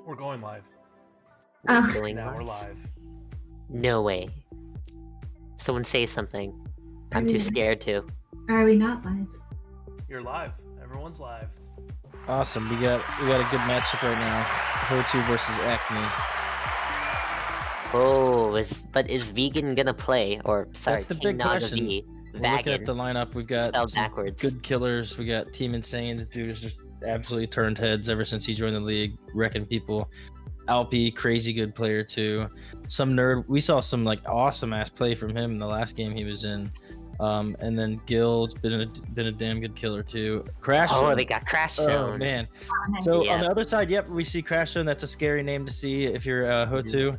We're going live. Oh. Going Now we're live? live. No way. Someone say something. I'm too scared to. Are we not live? You're live. Everyone's live. Awesome. We got a good matchup right now. HOTU versus ACME. Oh, is Vegan gonna play? Or sorry, That's the King big question. V. We're looking at Vagan. the lineup. We've got Spelled some backwards. good killers. We got Team Insane. The dude has just absolutely turned heads ever since he joined the league, wrecking people. Alpi, crazy good player too. Some nerd. We saw some like awesome ass play from him in the last game he was in. And then Gil's been a damn good killer too. Crash. Oh, Zone. they got Crash Zone. Oh man. So Yeah. on the other side, yep, we see Crash Zone. That's a scary name to see if you're HOTU.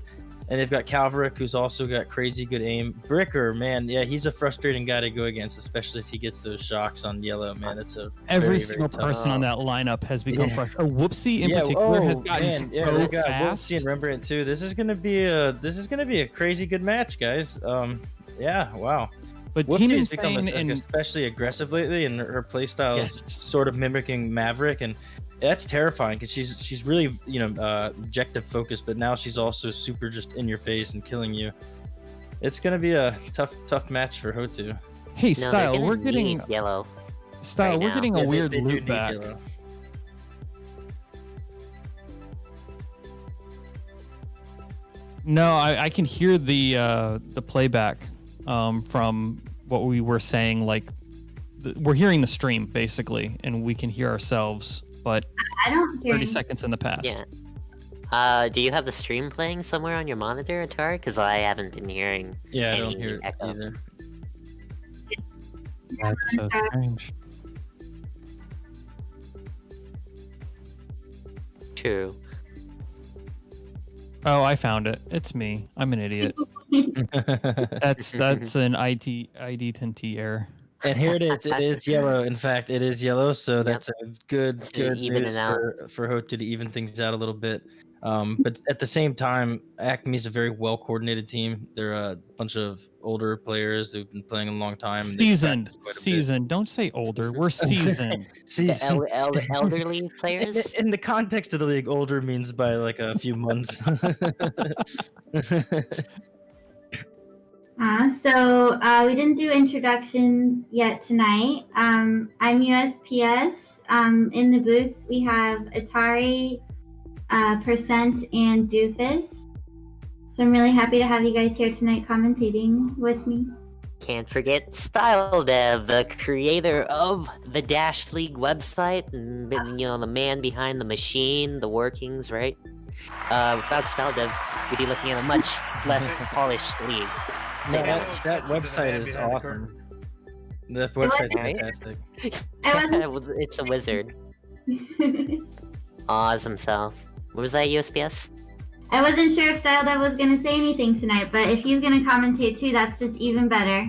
And they've got Calvaric, who's also got crazy good aim. Bricker, man, yeah, he's a frustrating guy to go against, especially if he gets those shocks on yellow. Man, that's a Every very, single very tough. person on that lineup has become Yeah. frustrated. Whoopsie in particular has gotten yeah, so we got fast. Whoopsie and Rembrandt too. This is gonna be a crazy good match, guys. Yeah, wow. But Team Whoopsie's become Insane and especially aggressive lately, and her playstyle Yes. is sort of mimicking Maverick, and that's terrifying because she's really objective focused, but now she's also super just in your face and killing you. It's gonna be a tough match for HOTU. hey, No, Style, they're we're gonna getting need yellow. Style, right we're now. getting a Yeah, weird they do loop need back. yellow. No, I can hear the playback from what we were saying. Like we're hearing the stream basically, and we can hear ourselves. But I don't hear 30 any. seconds in the past. Yeah. Do you have the stream playing somewhere on your monitor, Atari? Because I haven't been hearing. Yeah, I any don't hear it echo. either. That's so strange. True. Oh, I found it. It's me. I'm an idiot. That's an ID10T error. And here it is. It is yellow. In fact, it is yellow. So Yep. that's a good even news it out. for HOTU to even things out a little bit. But at the same time, ACME is a very well coordinated team. They're a bunch of older players who've been playing a long time. And they've practiced quite a bit. Seasoned. Don't say older. We're seasoned. The Seasoned. elderly players? In the context of the league, older means by like a few months. So we didn't do introductions yet tonight. I'm USPS. In the booth we have Atari, Percent, and Doofus. So I'm really happy to have you guys here tonight commentating with me. Can't forget Style Dev, the creator of the Dash League website, and the man behind the machine, the workings, right? Without Style Dev, we'd be looking at a much less polished league. No, Yeah. that website is awesome. That website's fantastic. It's a wizard. Oz himself. What was that, USPS? I wasn't sure if Style Dev was going to say anything tonight, but if he's going to commentate too, that's just even better.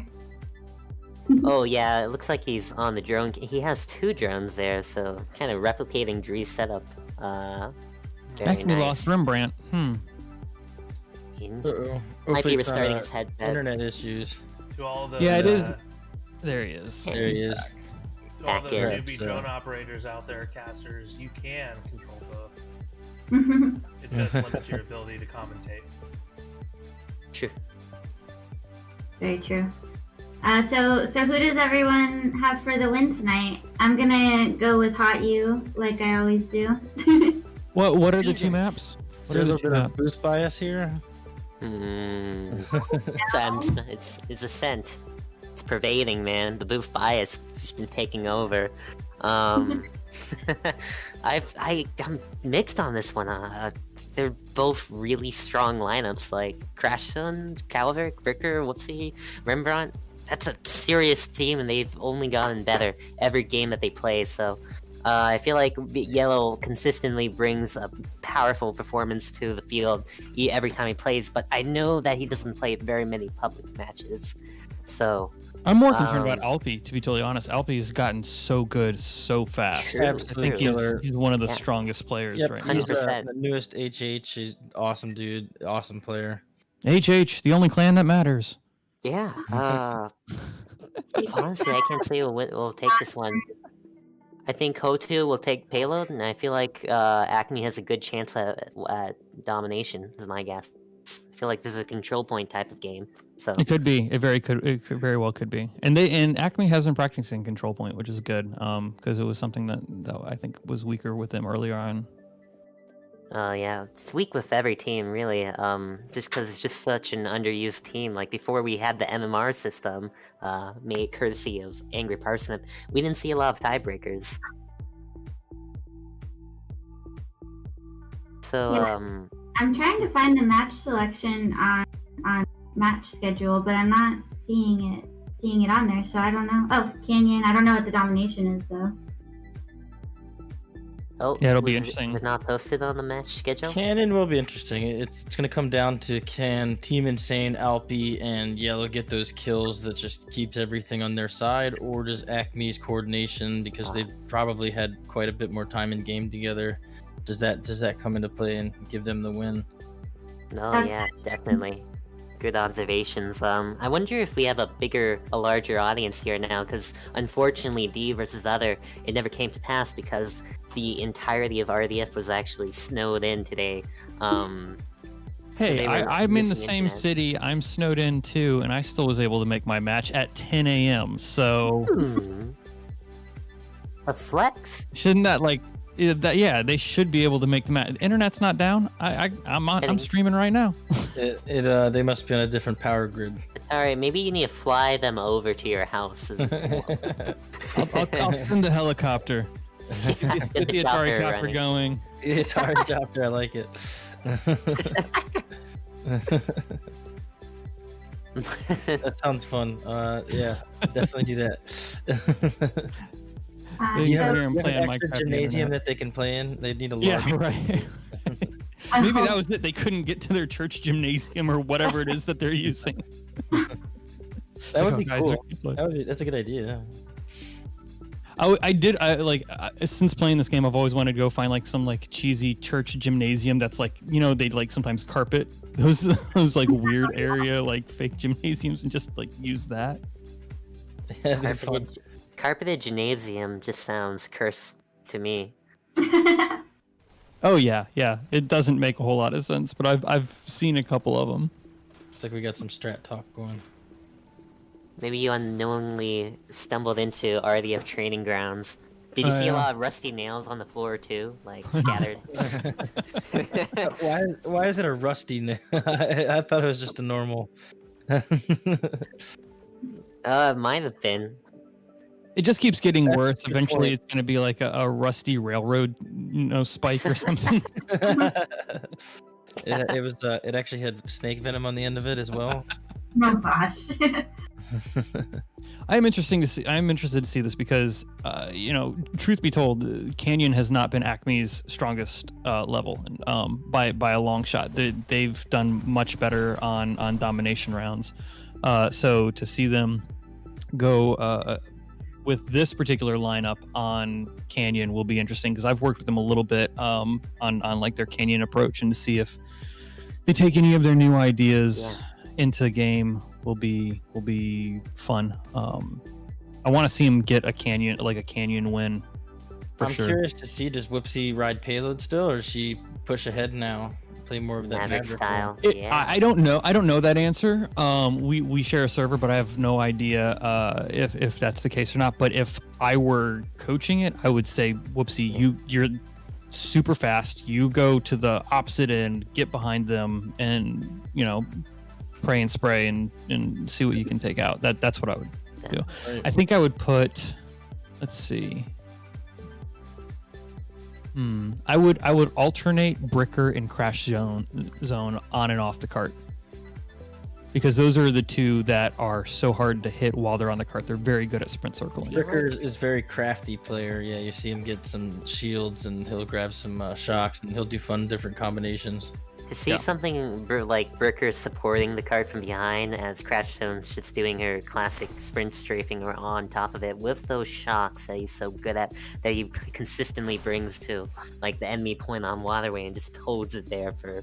Oh yeah, it looks like he's on the drone. He has 2 drones there, so kind of replicating Dree's setup. Very Acme nice. lost Rembrandt. He Uh-oh. might be Hopefully it's not, restarting his headset. internet issues. To all the Yeah, it is. There he is. There he is. To all Back the in. newbie drone operators out there, casters, you can control both. Very It just limits your ability to commentate. True. true. So who does everyone have for the win tonight? I'm gonna go with HOTU, like I always do. What are the 2 Seasoned. maps? Is What there are a the little 2 bit of maps? boost bias here? It's a scent. It's pervading, man. The booth bias has just been taking over. I'm mixed on this one. They're both really strong lineups, like Crash Zone, Calvaric, Bricker, Whoopsie, Rembrandt. That's a serious team, and they've only gotten better every game that they play. So I feel like Yellow consistently brings a powerful performance to the field every time he plays, but I know that he doesn't play very many public matches. So I'm more concerned about Alpi, to be totally honest. Alpi's gotten so good so fast. True, I Absolutely think killer. he's one of the Yeah. strongest players Yep, right he's now. 100%. the newest HH. He's awesome dude, awesome player. HH, the only clan that matters. yeah, honestly, I can't say we'll take this one. I think HOTU will take payload, and I feel like ACME has a good chance at domination. Is my guess. I feel like this is a control point type of game. So It could be. It could very well could be. And Acme has been practicing control point, which is good. Because it was something that I think was weaker with them earlier on. yeah, it's weak with every team, really. Just because it's just such an underused team. Like before we had the MMR system, made courtesy of Angry Parsnip, we didn't see a lot of tiebreakers. So Yeah. I'm trying to find the match selection on match schedule, but I'm not seeing it on there, so I don't know. Oh, Canyon. I don't know what the domination is though. oh, Yeah, it'll be interesting. It's not posted on the match schedule. Cannon will be interesting. It's going to come down to can Team Insane, Alpi, and Yellow get those kills that just keeps everything on their side, or does Acme's coordination, because they've probably had quite a bit more time in game together, does that come into play and give them the win? No, That's- yeah, definitely. Good observations. I wonder if we have a larger audience here now, because unfortunately, D versus Other, it never came to pass because the entirety of RDF was actually snowed in today. Hey, I'm in the missing same internet. city. I'm snowed in too, and I still was able to make my match at 10 a.m. So A flex? shouldn't that they should be able to make the match. The internet's not down. I'm streaming right now. They must be on a different power grid. Alright, maybe you need to fly them over to your house. I'll send the helicopter. Get Get the chopper Atari copter running. going. It's hard chapter. I like it. That sounds fun. Yeah, definitely do that. Yeah, you have So, your- Do you have play on an extra Minecraft gymnasium internet. that they can play in? They need a large. Yeah, right. I Maybe hope- that was it. They couldn't get to their church gymnasium or whatever it is that they're using. That would be Guys, cool. play. That's a good idea. Since playing this game, I've always wanted to go find like some like cheesy church gymnasium that's like, they'd like sometimes carpet those like weird area like fake gymnasiums and just like use that. Yeah, that'd be fun. Carpeted gymnasium just sounds cursed to me. Oh yeah, it doesn't make a whole lot of sense, but I've seen a couple of them. Looks like we got some strat talk going. Maybe you unknowingly stumbled into RDF training grounds. Did you see yeah. a lot of rusty nails on the floor too, like scattered? Why is it a rusty nail? I thought it was just a normal. It might have been. It just keeps getting That's worse. a good Eventually, point. it's going to be like a rusty railroad, spike or something. It was. It actually had snake venom on the end of it as well. Oh gosh. I'm interested to see this because, truth be told, Canyon has not been Acme's strongest level by a long shot. They've done much better on domination rounds. So to see them go with this particular lineup on Canyon will be interesting because I've worked with them a little bit on like their Canyon approach, and to see if they take any of their new ideas into the game will be fun. I want to see him get a canyon win for I'm sure. curious to see, does Whoopsie ride payload still, or does she push ahead now? Play more of that Maverick Maverick style. role? Yeah. I don't know that answer. We share a server, but I have no idea if that's the case or not. But if I were coaching it, I would say, Whoopsie, you're super fast. You go to the opposite end, get behind them, and pray and spray and see what you can take out. That's what I would do. Right. I think I would put. Let's see. I would alternate Bricker and Crash Zone on and off the cart, because those are the two that are so hard to hit while they're on the cart. They're very good at sprint circling. Fricker is very crafty player. Yeah, you see him get some shields and he'll grab some shocks and he'll do fun different combinations. To see something like Bricker supporting the card from behind as Cratchstone's just doing her classic sprint strafing or on top of it with those shocks that he's so good at, that he consistently brings to like the enemy point on Waterway and just holds it there for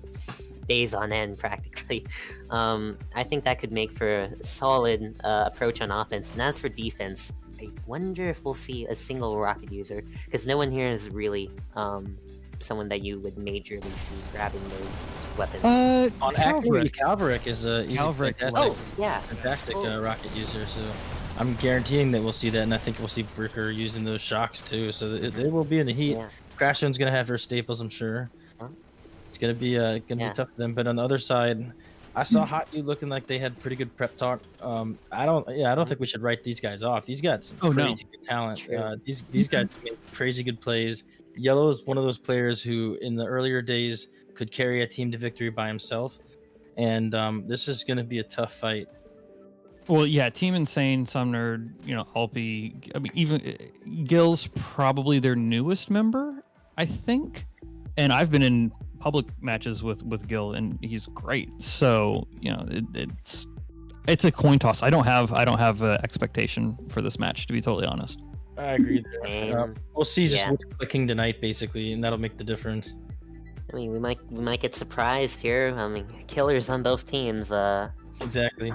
days on end practically. I think that could make for a solid approach on offense. And as for defense, I wonder if we'll see a single rocket user, because no one here is really someone that you would majorly see grabbing those weapons. On Acme, Calverick is a Calverick, fantastic rocket user. So I'm guaranteeing that we'll see that, and I think we'll see Bricker using those shocks too. So they will be in the heat. Yeah. Crash Zone's gonna have her staples, I'm sure. Huh? It's gonna be tough for them. But on the other side, I saw HOTU looking like they had pretty good prep talk. I don't think we should write these guys off. These guys some crazy good talent. These guys make crazy good plays. Yellow is one of those players who, in the earlier days, could carry a team to victory by himself, and this is going to be a tough fight. Well, yeah, Team Insane, Sumner, Alpi. I mean, even Gil's probably their newest member, I think. And I've been in public matches with Gil, and he's great. So it's a coin toss. I don't have an expectation for this match, to be totally honest. I agree there. We'll see just what's clicking tonight, basically, and that'll make the difference. I mean, we might get surprised here. I mean, killers on both teams. Exactly.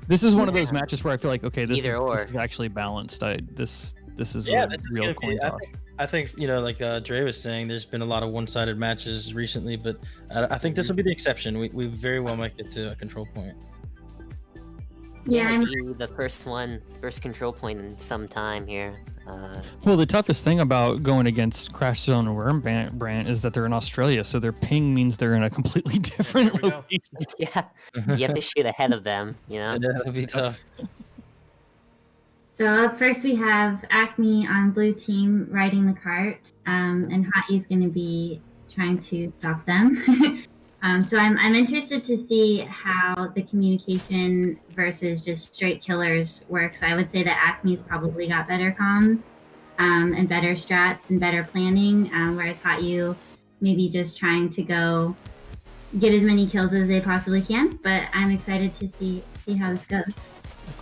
This is one of those matches where I feel like, okay, this is actually balanced. This is a real coin toss. I think like Dre was saying, there's been a lot of one-sided matches recently, but I think this will be the exception. We very well might get to a control point. Yeah, the first control point in some time here. Well, the toughest thing about going against Crash Zone or Rembrandt is that they're in Australia, so their ping means they're in a completely different location. Yeah, you have to shoot ahead of them, That'll be tough. So up first we have Acme on blue team riding the cart, and HOTU's going to be trying to stop them. So I'm interested to see how the communication versus just straight killers works. I would say that Acme's probably got better comms and better strats and better planning, whereas HOTU maybe just trying to go get as many kills as they possibly can. But I'm excited to see how this goes.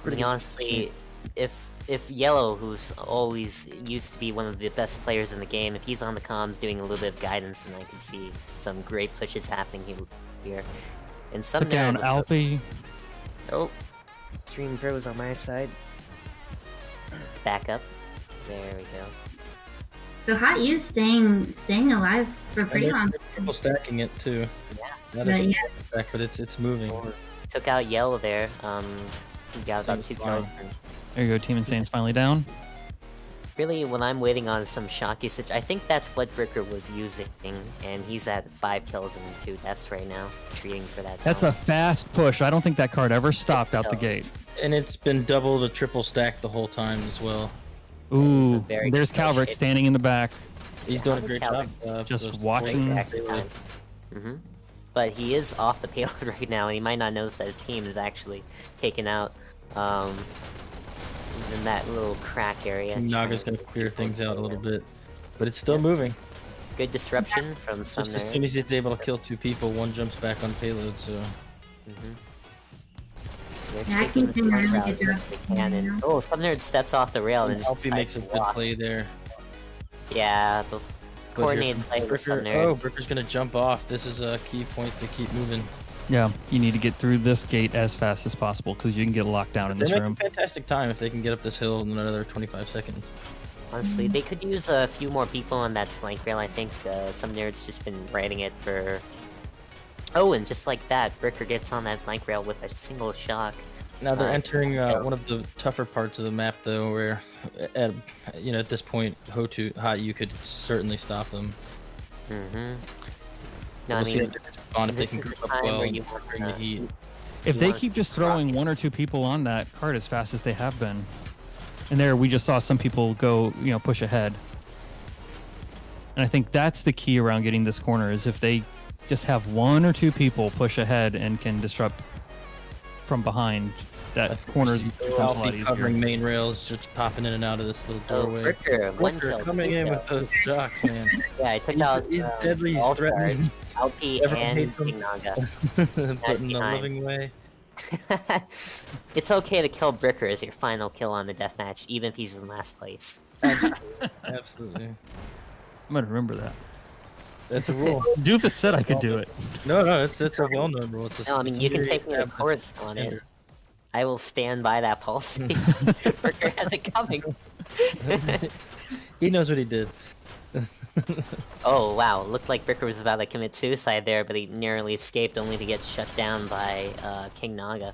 I mean, honestly, if Yellow, who's always used to be one of the best players in the game, if he's on the comms doing a little bit of guidance, then I can see some great pushes happening here. And some Put down Alfie. Oh, stream froze on my side. Back up. There we go. So HOTU's staying alive for pretty long. Triple stacking it too. Yeah. But it's moving. Took out Yellow there. He got about 2 kills. There you go, Team Insane's finally down. Really, when I'm waiting on some shock usage, I think that's what Bricker was using, and he's at 5 kills and 2 deaths right now, treating for that. That's a fast push. I don't think that card ever stopped out the gate. And it's been double to triple stacked the whole time as well. Ooh, there's Calverick standing in the back. He's doing a great job. Just watching. But he is off the payload right now, and he might not notice that his team is actually taken out. He's in that little crack area. Naga's gonna clear things out a little bit, but it's still moving. Good disruption from Sumner. Just as soon as he's able to kill 2 people, 1 jumps back on payload. So. Yeah, I think they're doing a good job. Oh, Sumner steps off the rail and just Alfie makes a good play there. Yeah, the coordinated play with Sumner. Oh, Bricker's gonna jump off. This is a key point to keep moving. Yeah, you need to get through this gate as fast as possible because you can get locked down in this room. Fantastic time if they can get up this hill in another 25 seconds. Honestly, they could use a few more people on that flank rail. I think some nerds just been riding it for... Oh, and just like that, Bricker gets on that flank rail with a single shock. Now they're entering one of the tougher parts of the map, though, where at this point, HOTU could certainly stop them. No, I mean, if they can group up well and bring the heat. If they keep just throwing 1 or 2 people on that cart as fast as they have been, and there we just saw some people go, push ahead. And I think that's the key around getting this corner is if they just have 1 or 2 people push ahead and can disrupt from behind, that corner becomes a lot easier. Covering main rails, just popping in and out of this little doorway. Bricker coming in with those shocks, man. Yeah, I took out. He's deadly. He's threatening. Alpi and Big Naga. Put in the living way. It's okay to kill Bricker as your final kill on the deathmatch, even if he's in last place. Absolutely. I'm gonna remember that. That's a rule. Doofus said I could do it. No, it's a well-known rule. It's a No, I mean you can take me to court on it. I will stand by that policy. Bricker has it coming. He knows what he did. Oh wow, looked like Bricker was about to commit suicide there, but he narrowly escaped only to get shut down by King Naga.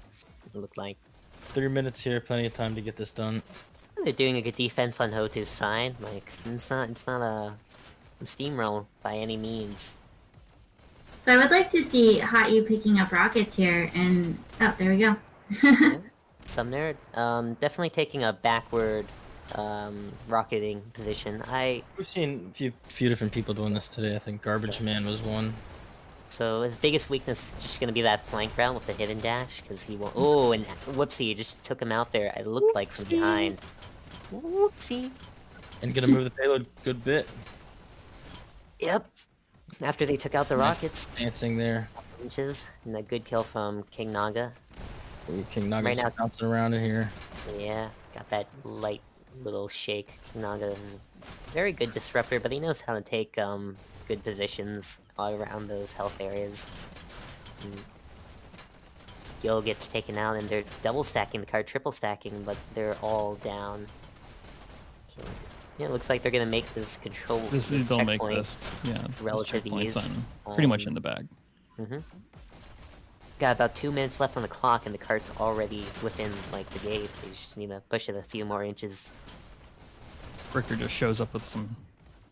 It looked like. 3 minutes here, plenty of time to get this done. They're doing a good defense on HOTU's side. Like, it's not a steamroll by any means. So I would like to see HOTU picking up rockets here, and oh, there we go. Yeah. Some nerd. Definitely taking a backward rocketing position. We've seen a few different people doing this today. I think Garbage Man was one. So his biggest weakness is just gonna be that flank round with the hidden dash, because he won't. Oh, and whoopsie, he just took him out there. It looked like from behind. Whoopsie. And gonna move the payload good bit. Yep. After they took out the Nice rockets, dancing there. inches, and a good kill from King Naga. Ooh, King Naga's Right now- bouncing around in here. Yeah, got that light little shake. King Naga is a very good disruptor, but he knows how to take good positions all around those health areas. And Gil gets taken out, and they're double stacking the card, triple stacking, but they're all down. So, yeah, it looks like they're gonna make this control. They'll make checkpoint this. Yeah. this relative checkpoint's ease. pretty much in the bag. Got about 2 minutes left on the clock, and the cart's already within like the gate. They just need to push it a few more inches. Bricker just shows up with some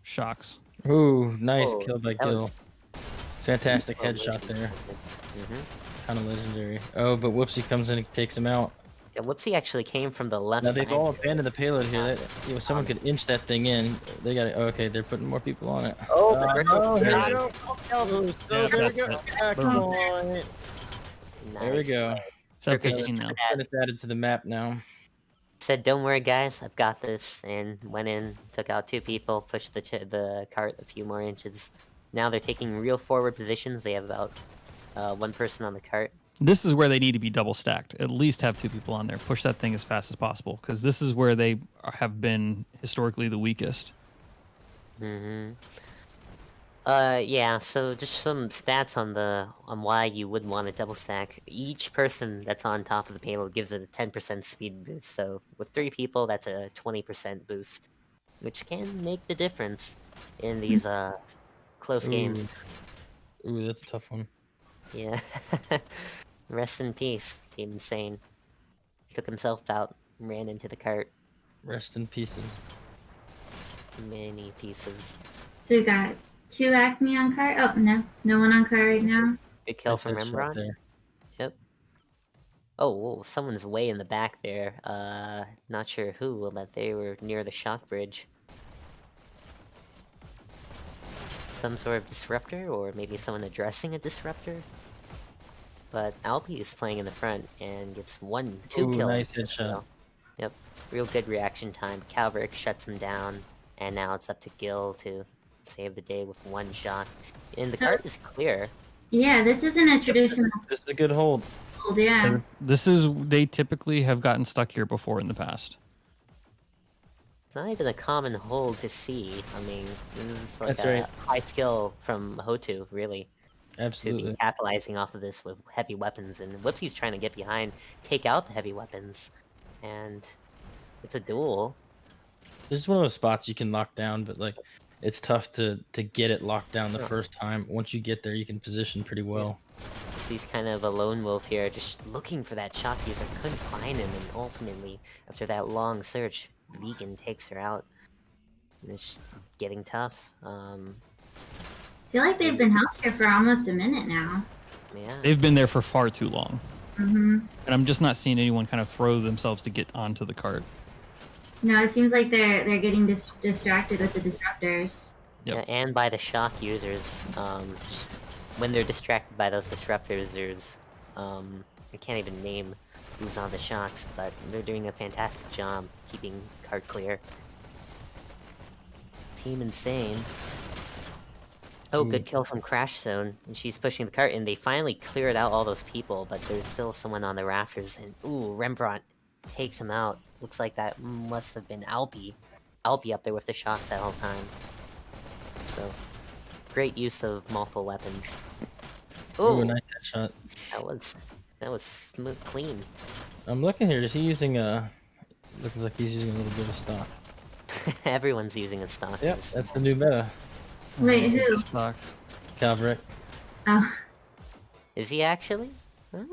shocks. Ooh, nice Oh, kill by that Gil. was- Fantastic Oh, headshot there. Mm-hmm. Kind of legendary. Oh, but Whoopsie comes in and takes him out. Yeah, Whoopsie actually came from the left Now side. they've all abandoned the payload here. Someone could inch that thing in. They got it. Oh, okay, they're putting more people on it. Oh, Uh, but oh, Bricker- here we go. Yeah, There we that's go. it. Checkpoint. There we Nice. go. Set Bricker 15 just now. took And it's added to the map now. Said, "Don't worry, guys, I've got this," and went in, took out 2 people, pushed the cart a few more inches. Now they're taking real forward positions. They have about 1 person on the cart. This is where they need to be double stacked. At least have 2 people on there. Push that thing as fast as possible, because this is where they have been historically the weakest. Yeah, so just some stats on why you would want to double stack. Each person that's on top of the payload gives it a 10% speed boost, so with 3 people, that's a 20% boost, which can make the difference in these close games. Ooh, that's a tough one. Yeah. Rest in peace, Team Insane. Took himself out, ran into the cart. Rest in pieces. Many pieces. So we got 2 Acme on cart. Oh no, no one on cart right now. Good kill Nice from headshot Rembrandt. there. Yep. Oh, whoa, someone's way in the back there. Not sure who, but they were near the shock bridge. Some sort of disruptor, or maybe someone addressing a disruptor. But Alpi is playing in the front and gets 2 Ooh, kills. nice headshot. Yep, real good reaction time. Calverick shuts him down, and now it's up to Gil to save the day with 1 shot. And the So- cart is clear. Yeah, this isn't a traditional This is a good hold. hold. Yeah. They typically have gotten stuck here before in the past. It's not even a common hold to see. I mean, this is like That's a right. high skill from HOTU, really, to be Absolutely. capitalizing off of this with heavy weapons. And Whoopsie's trying to get behind, take out the heavy weapons, and it's a duel. This is one of those spots you can lock down, but like, it's tough to get it locked down the Yeah. first time. Once you get there, you can position pretty well. He's kind of a lone wolf here, just looking for that shock user, couldn't find him, and ultimately, after that long search, Vegan takes her out. And it's just getting tough. I feel like they've been held here for almost a minute now. Yeah. They've been there for far too long. Mm-hmm. And I'm just not seeing anyone kind of throw themselves to get onto the cart. No, it seems like they're getting distracted with the disruptors. Yep. Yeah, and by the shock users. Just when they're distracted by those disruptors, there's I can't even name who's on the shocks, but they're doing a fantastic job keeping cart clear. Team Insane. Oh, good kill from Crash Zone, and she's pushing the cart, and they finally cleared out all those people, but there's still someone on the rafters, and ooh, Rembrandt takes him out. Looks like that must have been Alpi. Alpi up there with the shots that whole time. So, great use of multiple weapons. Ooh, Ooh, nice headshot. that was That was smooth, clean. I'm looking here. Is he using a? Looks like he's using a little bit of stock. Everyone's using a stock. Yep, that's the new meta. Wait, who? Stock. Calverick. Oh. Is he actually? Looks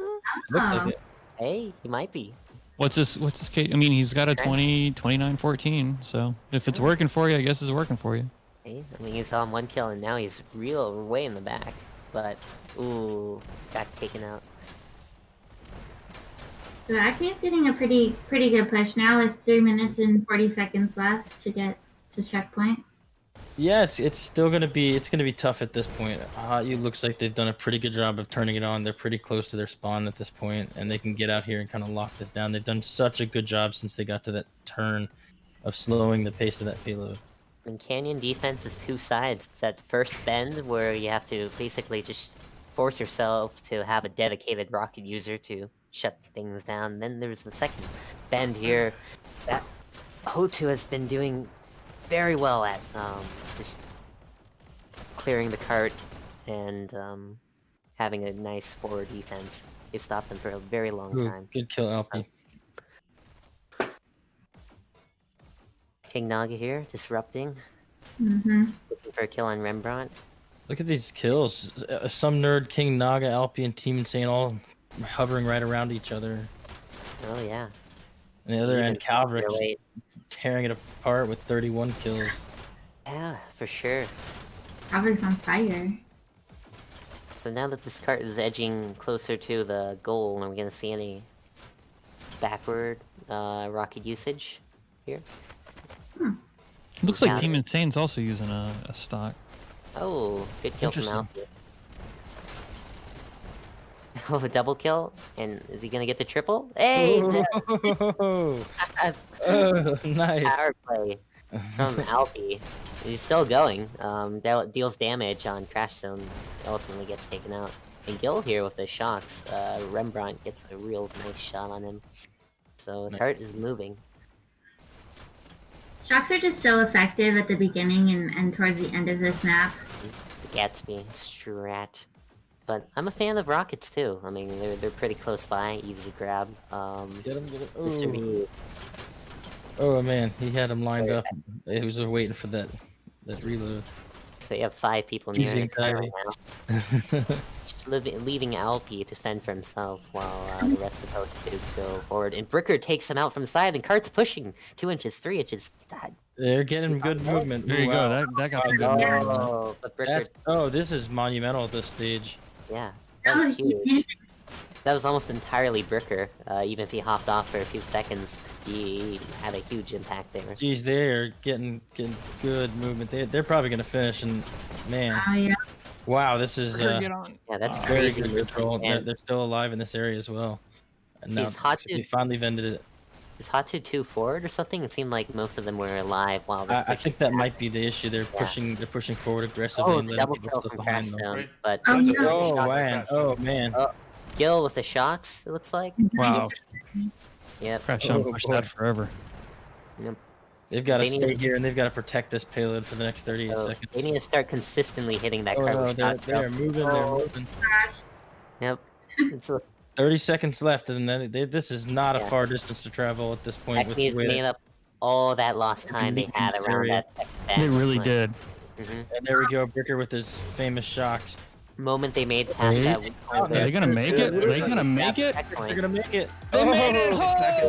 like it. Hey, he might be. What's his case? I mean, he's got a 29-14. So if it's working for you, I guess it's working for you. Hey, I mean, he's on 1 kill and now he's real way in the back. But ooh, got taken out. So Acme's getting a pretty good push now with 3 minutes and 40 seconds left to get to checkpoint. Yeah, it's still gonna be tough at this point. HOTU looks like they've done a pretty good job of turning it on. They're pretty close to their spawn at this point, and they can get out here and kind of lock this down. They've done such a good job since they got to that turn of slowing the pace of that payload. And Canyon defense is 2 sides. It's that first bend where you have to basically just force yourself to have a dedicated rocket user to shut things down. Then there's the second bend here that HOTU has been doing very well at, just clearing the cart and having a nice forward defense. They've stopped them for a very long Ooh, time. good kill, Alpi. King Naga here, disrupting, Mm-hmm. looking for a kill on Rembrandt. Look at these kills. Some nerd, King Naga, Alpi, and Team Insane all hovering right around each other. Oh yeah. And the other Even end, Calverick further away. tearing it apart with 31 kills. Yeah, for sure. Calvert's on fire. So now that this cart is edging closer to the goal, are we gonna see any backward rocket usage here? Looks like Got Team it. Insane's also using a stock. Oh, good kill from Interesting. Alpha. Oh, a double kill? And is he gonna get the triple? Hey! Oh, oh, nice. Power play from Alpi. He's still going. Deals damage on Crash Zone. Ultimately gets taken out. And Gil here with the shocks. Rembrandt gets a real nice shot on him. So the Nice. cart is moving. Shocks are just so effective at the beginning and towards the end of this map. The Gatsby strat. But I'm a fan of rockets too. I mean, they're pretty close by, easy to grab. Get him, get him. Mr. Oh. V, Oh man, he had him lined up. He was waiting for that reload. so you have 5 people near Easy the cart right anxiety. now. Just leaving Alpi to fend for himself while the rest of the coach go forward. And Bricker takes him out from the side, and Cart's pushing 2 inches, 3 inches. God. They're getting good movement. There you Wow. go. That got some good movement. Oh, but Bricker, This is monumental at this stage. yeah, that Oh, was huge. That was almost entirely Bricker. Even if he hopped off for a few seconds, he had a huge impact there. Geez, they're getting good movement. They're probably gonna finish, and man, Oh yeah. wow, this is Get on. Yeah, that's very crazy. good control. And They're still alive in this area as well. And See, now it's hot they to- finally vended it. Is HOTU 2 forward or something? It seemed like most of them were alive while this I think that might be the issue. They're pushing forward aggressively Oh, and the letting double people kill stuff from behind Crash them. Zone, Right. but Oh, That's a no. great Oh shot from man, Crash. oh man. Gil with the shocks, it looks like. Nice. Yep. Wow. Crash Zone Oh, pushed boy. that forever. They've got to They need stay to- here and they've got to protect this payload for the next 38 So seconds. they need to start consistently hitting that Oh cart no, with they're, shots. they're moving, they're Oh. moving. Gosh. Yep. It's 30 seconds left, and then this is not a Yeah. far distance to travel at this point. With Acme's the way made up all that lost time they had this around area. that second They back. really Like, did. mhm. and there we go, Bricker with his famous shocks. Moment they made past Hey. that. Oh, Are they gonna make it? Are they gonna make it? They're gonna make it. They made it! Oh,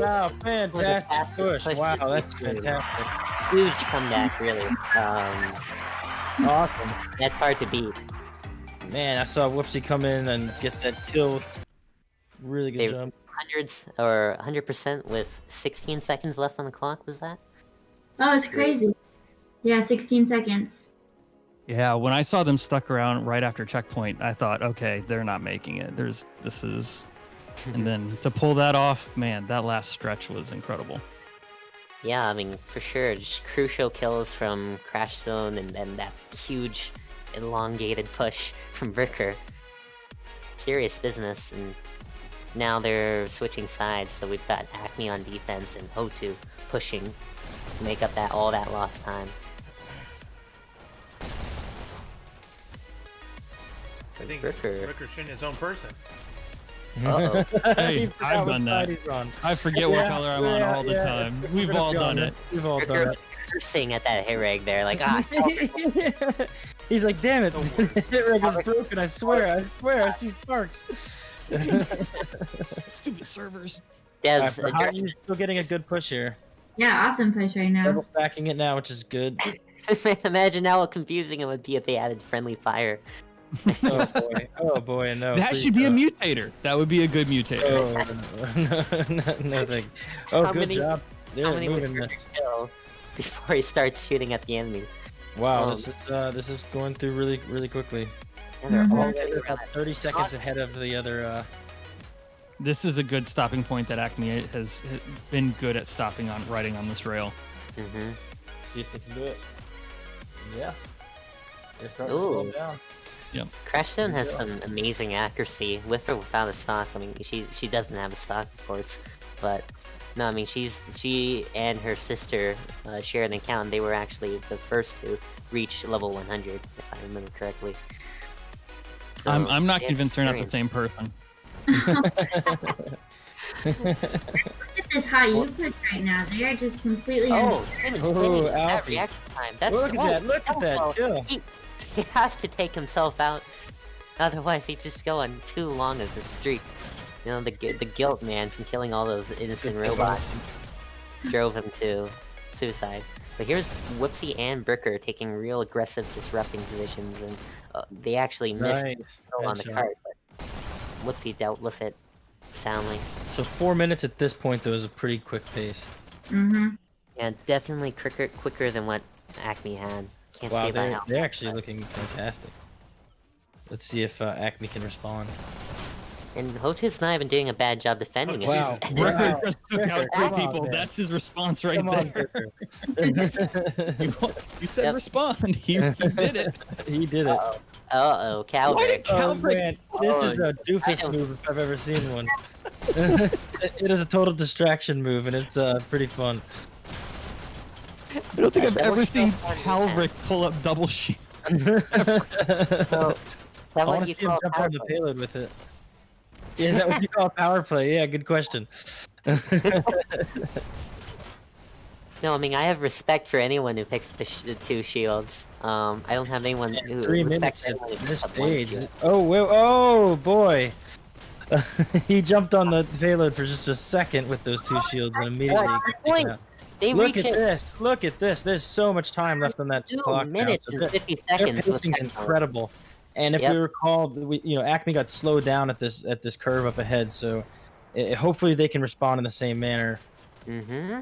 wow, Was a fantastic fast push. push. Wow, that's fantastic. Huge comeback, really. Awesome. That's hard to beat. Man, I saw Whoopsie come in and get that kill. Really good They- job. Hundreds or 100% with 16 seconds left on the clock. Was that? Oh, it's crazy. Yeah, 16 seconds. Yeah, when I saw them stuck around right after checkpoint, I thought, okay, they're not making it. And then to pull that off, man, that last stretch was incredible. Yeah, I mean, for sure. Just crucial kills from Crash Zone and then that huge elongated push from Bricker. Serious business, and now they're switching sides, so we've got Acme on defense and HOTU pushing to make up all that lost time. I think Bricker. Ricker's shooting his own person. Uh-oh. Hey, He forgot I've what done side that. he's on. I forget what Yeah, color I'm on yeah, all the yeah. time. We're We've gonna all be done on it. We've all done Ricker it. was cursing at that hit reg there, like, ah, He's like, damn it, The worst. hit rig is broken. I swear, I see sparks. Stupid servers. Dev's How are you still getting a good push here? Yeah, awesome push right now. Double stacking it now, which is good. Imagine how confusing it would be if they added friendly fire. Oh boy, no. That please should be a don't. mutator. That would be a good mutator. Oh, no, thank you. Oh, How good many- job. How Yeah, many would moving Ricker this. kill before he starts shooting at the enemy? Wow, Um, this is going through really quickly. And they're Mhm. already About 30 seconds ahead of the other. This is a good stopping point that Acme has been good at stopping on riding on this rail. Mm-hmm. See if they can do it. Yeah. They're starting to Ooh. slow down. Crashstone has Yeah. some amazing accuracy, with or without a stock. I mean, she doesn't have a stock, of course, but no, I mean she and her sister share an account. They were actually the first to reach level 100, if I remember correctly. So, I'm not they have convinced they're not the experience. same person. Look at this HOTU push right now. They are just completely. Oh, him and Oh, Stingy, that Alfie. reaction time. That's Look at that! Look at that! well, Kill. he has to take himself out, otherwise he'd just go on too long of a streak. You know, the guilt man from killing all those innocent robots drove him to suicide. But here's Whoopsie and Bricker taking real aggressive disrupting positions, and they actually missed Nice. on the Headshot. cart, but Whoopsie dealt with it soundly. So 4 minutes at this point, though, is a pretty quick pace. Mm-hmm. Yeah, definitely quicker than what Acme had. Can't Wow, say by they're, how. they're actually looking fantastic. Let's see if Acme can respond. And HOTU's not even doing a bad job defending. It's Wow. just- Wow. Ricker just took out Come three on, people. man. That's his response right Come on, there. Ricker. You said Yep. respond. He did it. He did it. Uh-oh, Calvary. Oh Calvary- man, this is a I doofus don't- move if I've ever seen one. It is a total distraction move, and it's pretty fun. I don't think I've That ever was seen so fun, Calvric pull up double shield. So, is that I what want to you see him call jump power on the play? payload with it. Is that what you call power play? Yeah, good question. No, I mean, I have respect for anyone who picks the two shields. I don't have anyone who 3 respects minutes anyone at who this picks up one stage. shield. Oh, well, oh boy. He jumped on the payload for just a second with those two shields and immediately Good got point. taken out. They Look reach at it this! Look at this! There's so much time left on that 2 clock now. minutes So and their 50 their seconds. with pacing's that time. incredible. And if Yep. we recall, Acme got slowed down at this curve up ahead. So hopefully they can respond in the same manner. Mm-hmm.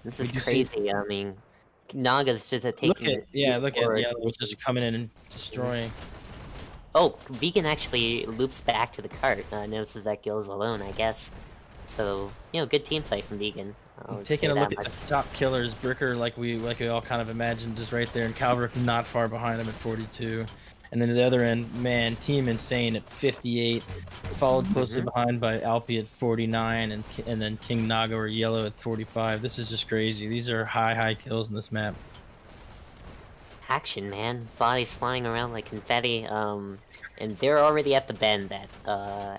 This We is do see- crazy. I mean, Naga's just taking. Look at forward Yellow just positions. coming in and destroying. Oh, Vegan actually loops back to the cart. Notices that Gil's alone, I guess. So, good team play from Vegan. I would Taking say a look that at much. the top killers, Bricker, like we all kind of imagined, is right there, and Calvert not far behind him at 42. And then at the other end, man, Team Insane at 58, followed closely behind by Alpi at 49, and then King Naga or Yellow at 45. This is just crazy. These are high kills in this map. Action, man. Bodies flying around like confetti. And they're already at the bend that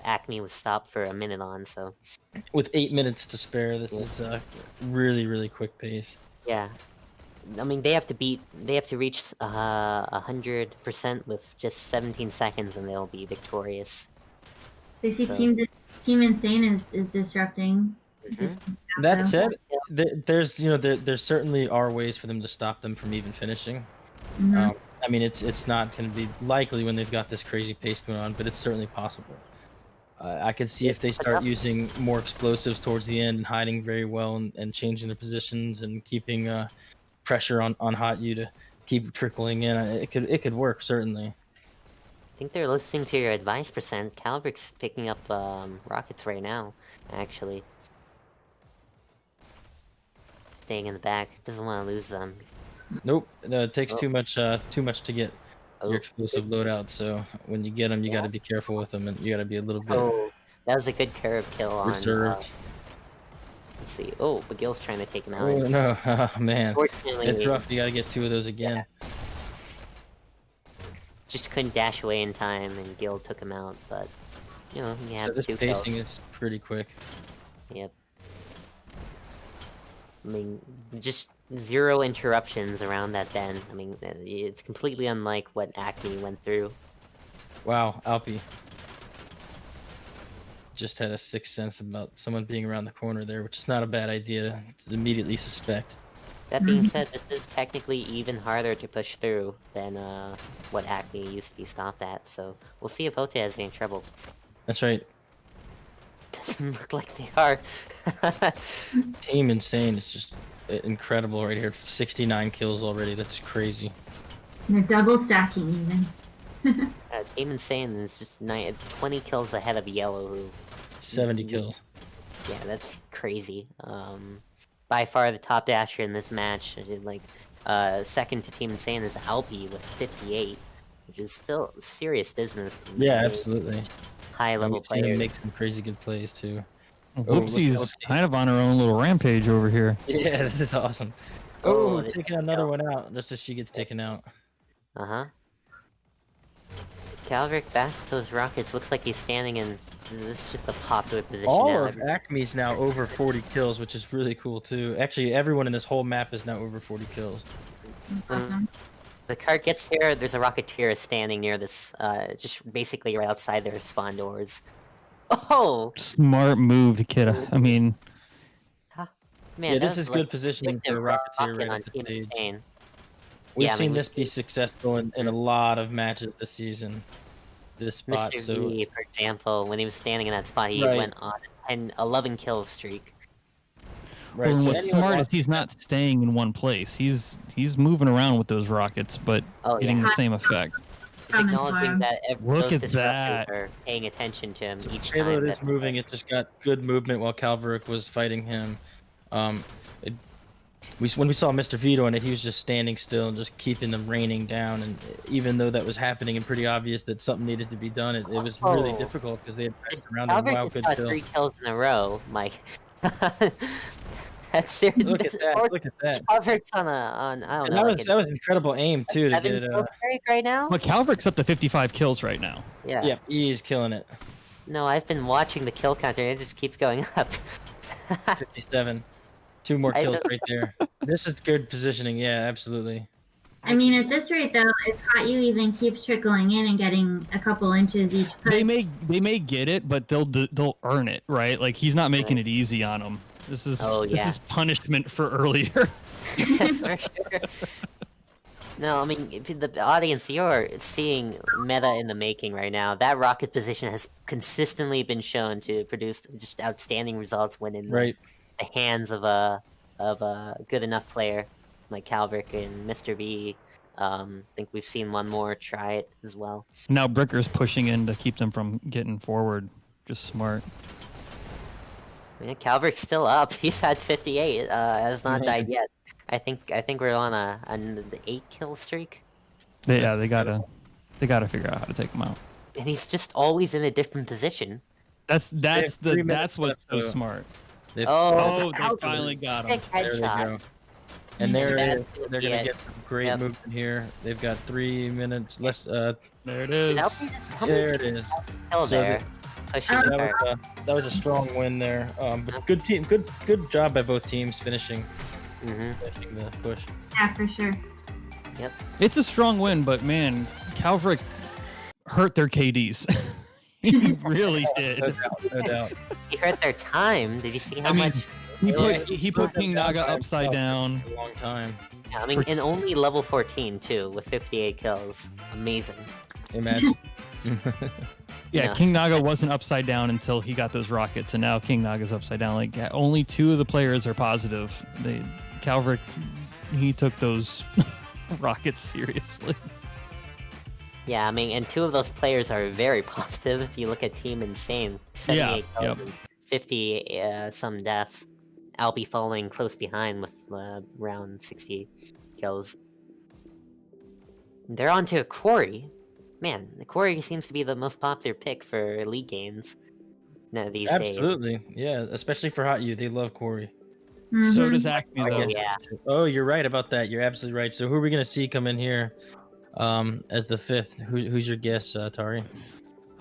Acme was stopped for a minute on, so With 8 minutes to spare, this is a really quick pace. yeah. I mean, they have to reach 100% with just 17 seconds, and they'll be victorious. They see So- Team Insane is disrupting. Mhm. It's- That so- said, there certainly are ways for them to stop them from even finishing. Mhm. I mean, it's not going to be likely when they've got this crazy pace going on, but it's certainly possible. I could see if they start using more explosives towards the end and hiding very well and changing their positions and keeping pressure on HOTU to keep trickling in. It could work, certainly. I think they're listening to your advice, percent. Calvric's picking up rockets right now, actually. Staying in the back, doesn't want to lose them. Nope, no, it takes Oh. too much to get Oh, your explosive loadout. So when you get them, you got to be careful with them, and you got to be a little bit oh, that was a good curve kill on. reserved. Let's see. Oh, McGill's trying to take him out. Oh no, oh, man, Unfortunately, it's rough. You got to get 2 of those again. just couldn't dash away in time, and Gil took him out. But you know, you So have this 2 pacing kills. is pretty quick. Yep. I mean, just 0 interruptions around that bend. I mean, it's completely unlike what ACME went through. Wow, Alpi just had a sixth sense about someone being around the corner there, which is not a bad idea to immediately suspect. That being said, this is technically even harder to push through than what ACME used to be stopped at, so we'll see if HOTU has any trouble. That's right. Doesn't look like they are. Team Insane is just incredible right here. 69 kills already. That's crazy. They're double stacking even. Team Insane is just 20 kills ahead of Yellow, who 70 kills. yeah, that's crazy. By far the top dasher in this match. Like, second to Team Insane is Alpi with 58, which is still serious business. Yeah, absolutely. High-level We've seen him players. make some crazy good plays too. Whoopsie's Whoopsie. kind of on her own little rampage over here. Yeah, this is awesome. Oh, Oh, this- taking another one out just as she gets taken out. Uh-huh. Calverick back to those rockets. Looks like he's standing in. This is just a popular position All now. of ACME's now over 40 kills, which is really cool too. Actually, everyone in this whole map is now over 40 kills. When the cart gets here, there's a Rocketeer standing near this, just basically right outside their spawn doors. Oh! Smart move to kid. I mean, Man, Yeah, that this was is like good positioning for a rocket Rocketeer right on at the Team stage. Insane. We've Yeah, I seen mean, this be successful in a lot of matches this season. This spot, Mr. so V, for example, when he was standing in that spot, he Right. went on an 11 kill streak. right. well, so what's anyone smart is wants- he's not staying in one place. He's moving around with those rockets, but Oh getting yeah, the same effect. he's acknowledging that Look those at disruptors that. are paying attention to him So each payload time. is moving. It just got good movement while Calverick was fighting him. When we saw Mr. Vito in it, he was just standing still and just keeping them raining down. And even though that was happening and pretty obvious that something needed to be done, it was really Oh. difficult because they had pressed around him. Calvert Wow, just good got kill. 3 kills in a row, Mike. That's serious. Look This at is that! Look at that! Calvert's on I don't And know, that was incredible aim too to 7 get it. kill streak right now. But Calverick's up to 55 kills right now. Yeah. Yeah, he's killing it. No, I've been watching the kill counter. And it just keeps going up. 57. 2 more I kills don't- right there. This is good positioning. Yeah, absolutely. I mean, at this rate, though, if HOTU even keeps trickling in and getting a couple inches each push, They may get it, but they'll earn it, right? Like he's not making it easy on them. This is Oh, this yeah. is punishment for earlier. For sure. No, I mean, if the audience, you're seeing meta in the making right now. That rocket position has consistently been shown to produce just outstanding results when in Right. the hands of a good enough player like Calverick and Mr. V. I think we've seen one more try it as well. Now Bricker's pushing in to keep them from getting forward. Just smart. Yeah, Calverick's still up. He's at 58. Has not Yeah. died yet. I think we're on an 8 kill streak, They gotta figure out how to take them out. and he's just always in a different position. That's 3 that's minutes what's so left, so- smart. They've- Oh, they Calverick. finally got him. Sick There they headshot. go. And they're That's they're gonna it. get some great Yep. movement here. They've got 3 minutes less. There it is. There it is. Kill So there. Pushing That hard. was that was a strong win there. But good team, good job by both teams finishing the push. yeah, for sure. It's a strong win, but man, Calverick hurt their KDs. He really did. No doubt, no doubt. He hurt their time. Did you see how I mean, much? He Yeah, put he slowed put them King down Naga by upside himself down. for a long time. I mean, and only level 14 too, with 58 kills. Amazing. Imagine. Yeah, Yeah. King Naga wasn't upside down until he got those rockets, and now King Naga's upside down. Like only 2 of the players are positive. Calverick, he took those rockets seriously. Yeah, I mean, and 2 of those players are very positive. If you look at Team Insane, 78 kills yep. and 50 some deaths. Albi following close behind with around 60 kills. They're on to a Quarry. Man, the Quarry seems to be the most popular pick for league games these days. Absolutely, yeah. Especially for HOTU, they love Corey. So Mhm. does ACME Oh, though. yeah. Oh, you're right about that. You're absolutely right. So who are we gonna see come in here, as the 5th? Who's your guess, Tari?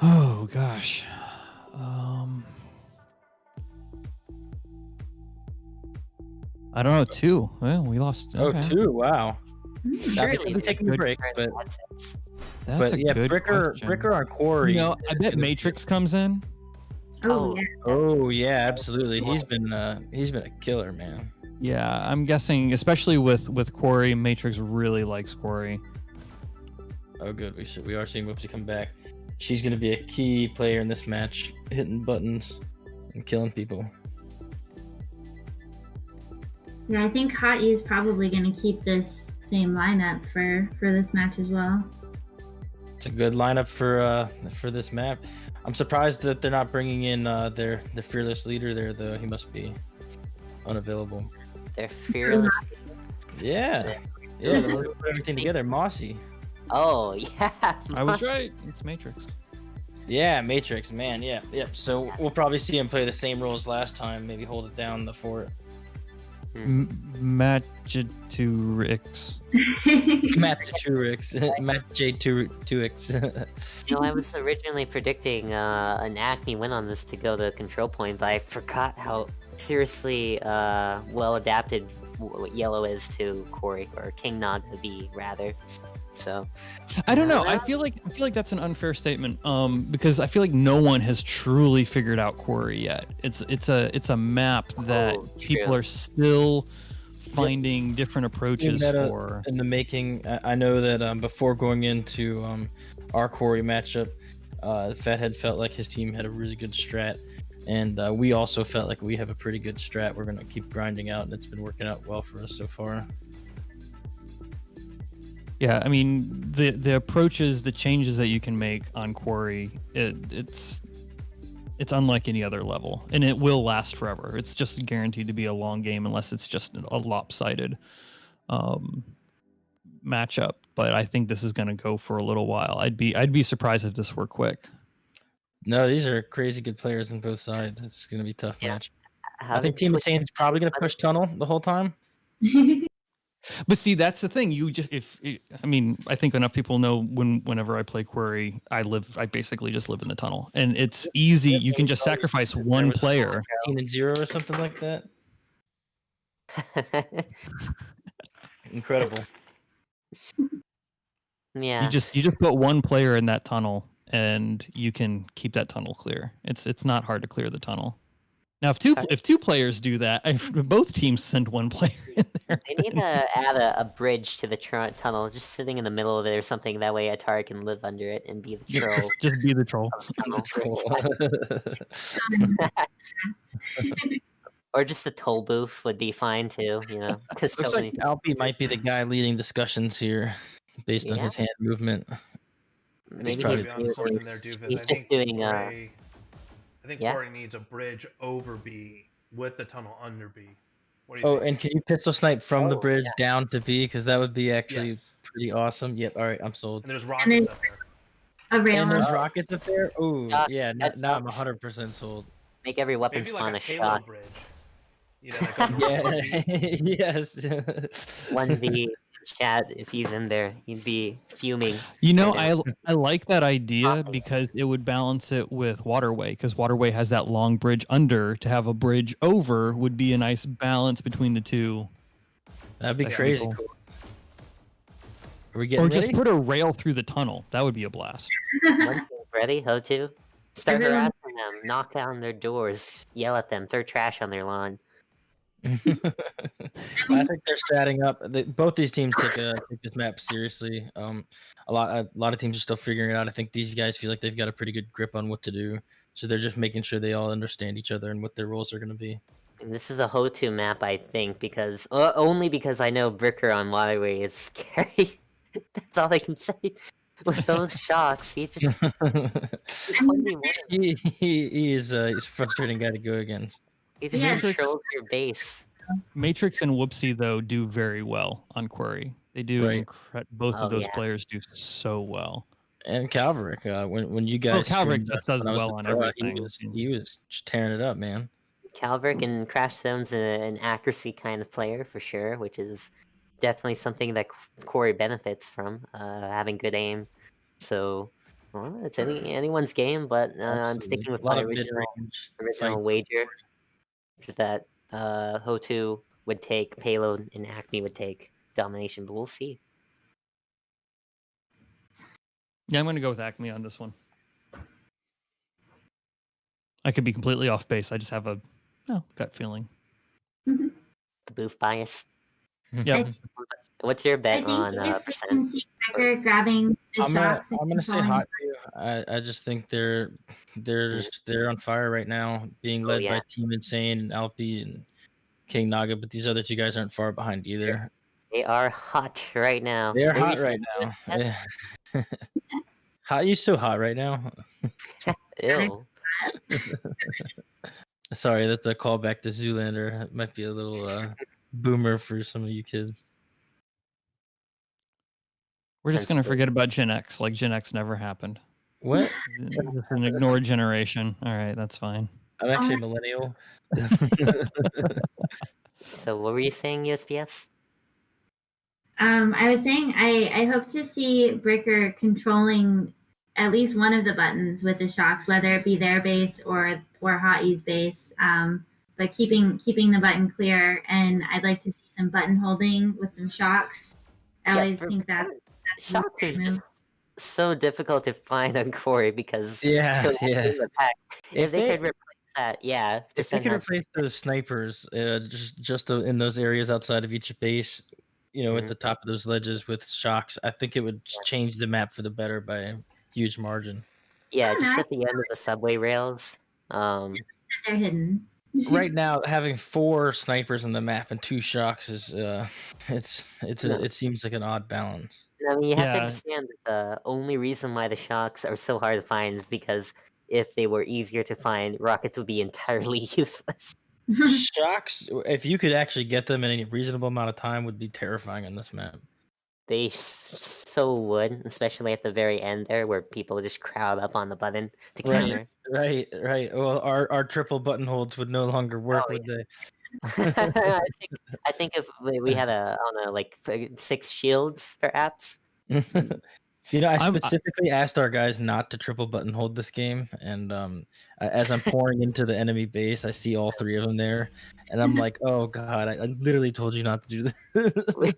Oh gosh. I don't know. 2. Well, we lost. Oh, Okay. 2. Wow. Surely Surely they're taking a good break, for but assets. That's a yeah, good question. Bricker on Quarry. You know, I is bet gonna be- Matrix comes in. Oh, Oh, yeah. Oh yeah, absolutely. He's been a killer, man. Yeah, I'm guessing, especially with Quarry, Matrix really likes Quarry. Oh good, we are seeing Whoopsie come back. She's gonna be a key player in this match, hitting buttons and killing people. Yeah, I think HOTU is probably going to keep this same lineup for this match as well. It's a good lineup for this map. I'm surprised that they're not bringing in their fearless leader there though. He must be unavailable. they're fearless. Yeah, yeah. They're putting everything together. Mossy. Oh yeah, I was right. It's Matrix. Yeah, Matrix, man. Yeah, yep. So we'll probably see him play the same role as last time. Maybe hold it down the fort. Magiturix. Matt J2X. Matt J2X. You know, I was originally predicting an ACME win on this to go to control point, but I forgot how seriously well adapted Yellow is to Corey, or King Naga V rather. So I don't know. I feel like that's an unfair statement. Because I feel like no one has truly figured out Quarry yet. It's a map that people are still finding different approaches for. In the making, I know that before going into our Quarry matchup, Fathead felt like his team had a really good strat, and we also felt like we have a pretty good strat. We're gonna keep grinding out, and it's been working out well for us so far. Yeah, I mean the approaches, the changes that you can make on Quarry, it's unlike any other level, and it will last forever. It's just guaranteed to be a long game unless it's just a lopsided matchup. But I think this is going to go for a little while. I'd be surprised if this were quick. No, these are crazy good players on both sides. It's gonna be a tough match. how I think did Team Twitch- Insane is probably gonna push tunnel the whole time. But see, that's the thing. You just I think enough people know whenever I play Quarry, I basically just live in the tunnel, and it's easy. You can just sacrifice one player. 15-0 or something like that. Incredible. yeah, You just put one player in that tunnel, and you can keep that tunnel clear. It's not hard to clear the tunnel. Now, if two players do that, if both teams send one player in there. they need to add a bridge to the tunnel, just sitting in the middle of it or something. That way, Atari can live under it and be the troll. Just be the troll. Or just a toll booth would be fine too, you know. Because Looks like Alpi might be the guy leading discussions here, based on Yeah. his hand movement. maybe probably he's Maybe on something there, Doofus. he's I just think doing Corey, I think yeah. Corey needs a bridge over B with the tunnel under B. What do you Oh, think? and can you pistol snipe from the Oh, bridge down to B? Because that would be actually Yes. pretty awesome. Yep. All right, I'm sold. And there's rockets up there. A rail. And there's rockets up there. Oh, Shots, yeah. Now I'm headshots. 100% sold. make every weapon Maybe spawn like a a Halo shot. bridge. You know, that goes around Yeah. B. Yes. 1v chat, if he's in there, he'd be fuming. You know, Right I like that idea Awesome. because it would balance it with Waterway, because Waterway has that long bridge under. To have a bridge over would be a nice balance between the two. That'd be That'd be crazy. cool. Cool. Are we getting Or just ready? put a rail through the tunnel. That would be a blast. One team's ready, HOTU. Start Everyone- harassing them, knock down their doors, yell at them, throw trash on their lawn. I think they're statting up. Both these teams take this map seriously. A lot of teams are still figuring it out. I think these guys feel like they've got a pretty good grip on what to do, so they're just making sure they all understand each other and what their roles are going to be. And this is a HOTU map, I think, because only because I know Bricker on Waterway is scary. That's all I can say. With those shots, he's just funny. He's a frustrating guy to go against. He just Yeah. controls your base. Matrix and Whoopsie, though, do very well on Quarry. They do. Right. Both Oh, of those yeah. players do so well. And Calverick, when you guys, Calverick streamed just does when I was well with on Pro, everything. he was just tearing it up, man. Calverick and Crash Zone's an accuracy kind of player for sure, which is definitely something that Corey benefits from, having good aim. So Well, it's anyone's game, but I'm Absolutely. sticking with A lot my of original mid-range original fights. wager, which is that HOTU would take payload and Acme would take domination, but we'll see. Yeah, I'm going to go with Acme on this one. I could be completely off base. I just have a gut feeling. The booth bias. Yep. What's your I bet think on if we percent? can see Becker grabbing the I'm gonna shots and I'm gonna say controlling HOTU. I just think they're on fire right now, being Oh, led yeah. by Team Insane and Alpi and King Naga, but these other two guys aren't far behind either. They are hot right now. They are What were hot you right saying? now. Yeah. Hot, you so hot right now. Ew. Sorry, that's a callback to Zoolander. It might be a little boomer for some of you kids. We're just going to Sensitive. forget about Gen X, like Gen X never happened. What? It's an ignored generation. All right, that's fine. I'm actually a millennial. So what were you saying, USPS? I was saying I hope to see Bricker controlling at least one of the buttons with the shocks, whether it be their base or HOTU's base. But keeping the button clear, and I'd like to see some button holding with some shocks. I always think that's Shocks a is great just so difficult to find on Corey because Yeah, they're yeah. in the pack. If they could replace that, yeah. If they percent could has- replace those snipers, just in those areas outside of each base, at the top of those ledges with shocks, I think it would change the map for the better by a huge margin. Yeah, Oh, just no, at the end of the subway rails. they're hidden. Right now, having 4 snipers on the map and 2 shocks is it seems like an odd balance. I mean, you have to Yeah. understand that the only reason why the shocks are so hard to find is because if they were easier to find, rockets would be entirely useless. Shocks, if you could actually get them in a reasonable amount of time, would be terrifying on this map. They so would, especially at the very end there, where people just crowd up on the button to counter. Right. Well, our triple button holds would no longer work, Oh, would they? I think if we had like 6 shields, perhaps. I I'm- specifically asked our guys not to triple button hold this game, and as I'm pouring into the enemy base, I see all 3 of them there, and I'm like, "Oh God, I literally told you not to do this."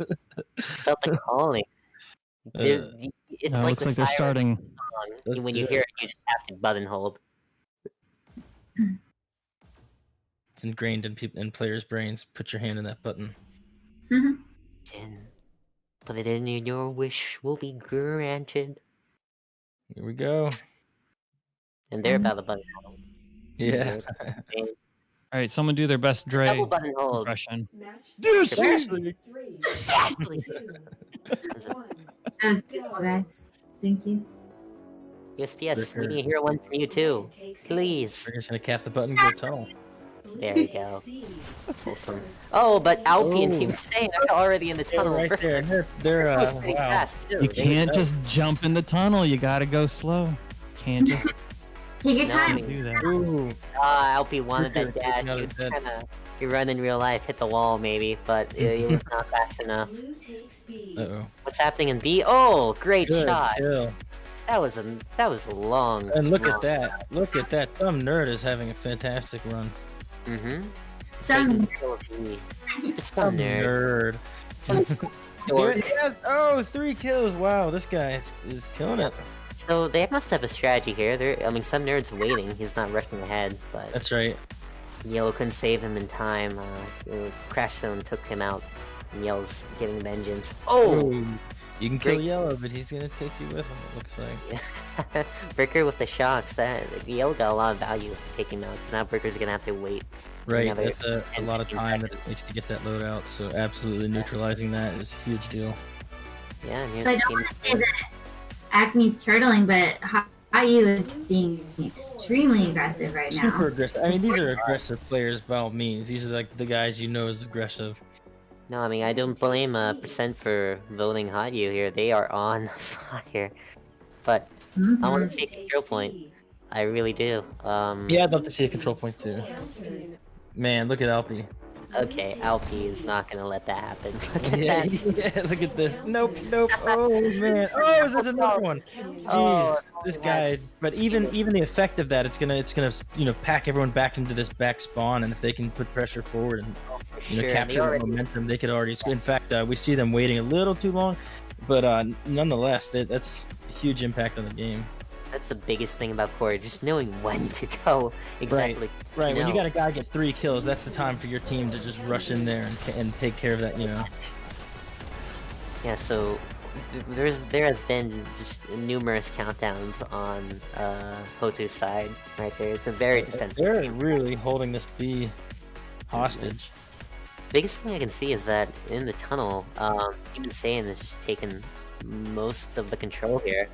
Felt like calling. It's No, it like looks the like they're siren starting. song. Let's When do you it. hear it, you just have to button hold. It's ingrained in players' brains. Put your hand in that button. Jin, put it in, and your wish will be granted. Here we go. And they're about to button hold. Yeah. All right, someone do their best Dre Double button hold. impression. Seriously? Ashley. That was beautiful, guys. Thank you. USPS, we Ricker. need to hear one from you too. Please. We're just gonna cap the button, go tunnel. There you go. Awesome. Oh, but Alpi and Team Insane are already in the They're tunnel. right there. They're That was pretty wow. fast, too. You They- can't just jump in the tunnel. You got to go slow. Can't just Take your No, time. do that. Ooh, Alpi wanted Ricker that dash. taking out He his was head. trying to run in real life, hit the wall maybe, but it was not fast enough. uh-oh. What's happening in B? Oh, great Good shot. kill. That was a long. And look at that. Look at that. Some nerd is having a fantastic run. Mm-hmm. Some- Just some nerd. Some dork. Dude, yes. Oh, 3 kills. Wow, this guy is killing it. So they must have a strategy here. Some nerd's waiting. He's not rushing ahead, but That's right. Yellow couldn't save him in time. Crash Zone took him out. And Yellow's getting vengeance. Oh! Ooh, you can kill Great. Yellow, but he's gonna take you with him, it looks like. Bricker with the shocks. Yellow got a lot of value taking him out. 'Cause now Bricker's gonna have to wait. Right, Another that's a 10, lot of 15 time that seconds. it takes to get that load out, so absolutely neutralizing that is a huge deal. Yeah, and here's So I the don't team. want to say that Acme's turtling, but HOTU is being extremely aggressive right now. Super aggressive. I mean, these are aggressive players by all means. These are like the guys you know is aggressive. No, I mean, I don't blame percent for voting HOTU here. They are on fire. But I want to see a control point. I really do. Yeah, I'd love to see a control point too. Man, look at Alpi. Okay, Alfie is not gonna let that happen. Look at Yeah, that. yeah, look at this. Nope, nope. Oh man. Oh, is this another one? Jeez, Oh, this man. guy. But even the effect of that, it's gonna pack everyone back into this back spawn, and if they can put pressure forward and For sure. They capture the already, momentum, they could already. In fact, we see them waiting a little too long, but nonetheless, that's a huge impact on the game. that's the biggest thing about Corey, just knowing when to go exactly. Right, when you know. got a guy get 3 kills, that's the time for your team to just rush in there and take care of that. Yeah, so there has been just numerous countdowns on HOTU's side right there. It's a very defensive They're game. really holding this B hostage. Biggest thing I can see is that in the tunnel, even Saiyan is just taking most of the control here.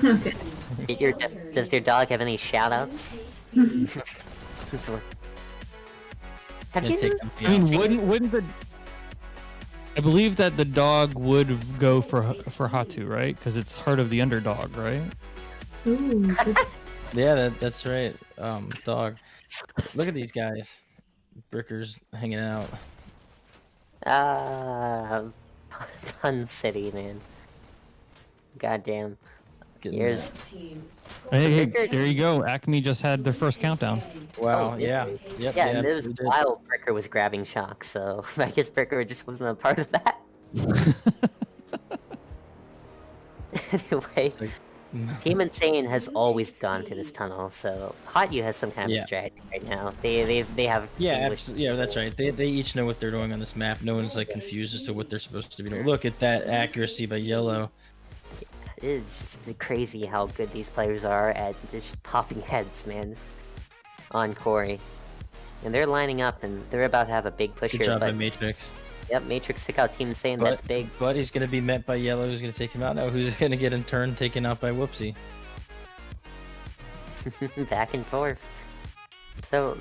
Okay. Does your dog have any shoutouts? Have Yeah, you take noticed- them I mean, Saiyan- wouldn't the? I believe that the dog would go for HOTU, right? Because it's heart of the underdog, right? Ooh, good. Yeah, that's right. Dog. Look at these guys. Brickers hanging out. Pun City, man. Goddamn. Getting Here's Hey, Bricker- there you go. Acme just had their first countdown. wow. Oh, Yeah. Yep. yeah, and it was we did. while Bricker was grabbing shock, so I guess Bricker just wasn't a part of that. Anyway, Team Insane has always gone to this tunnel, so HOTU has some kind of Yeah. strategy right now. They have Yeah, distinguished. yeah, that's right. They each know what they're doing on this map. No one's like confused as to what they're supposed to be doing. Look at that accuracy by Yellow. It's just crazy how good these players are at just popping heads, man. On Corey, and they're lining up, and they're about to have a big push Good here. job by But Matrix. yep, Matrix took out Team Insane. That's big. But he's gonna be met by Yellow, who's gonna take him out now. Who's gonna get in turn taken out by Whoopsie? Back and forth. So,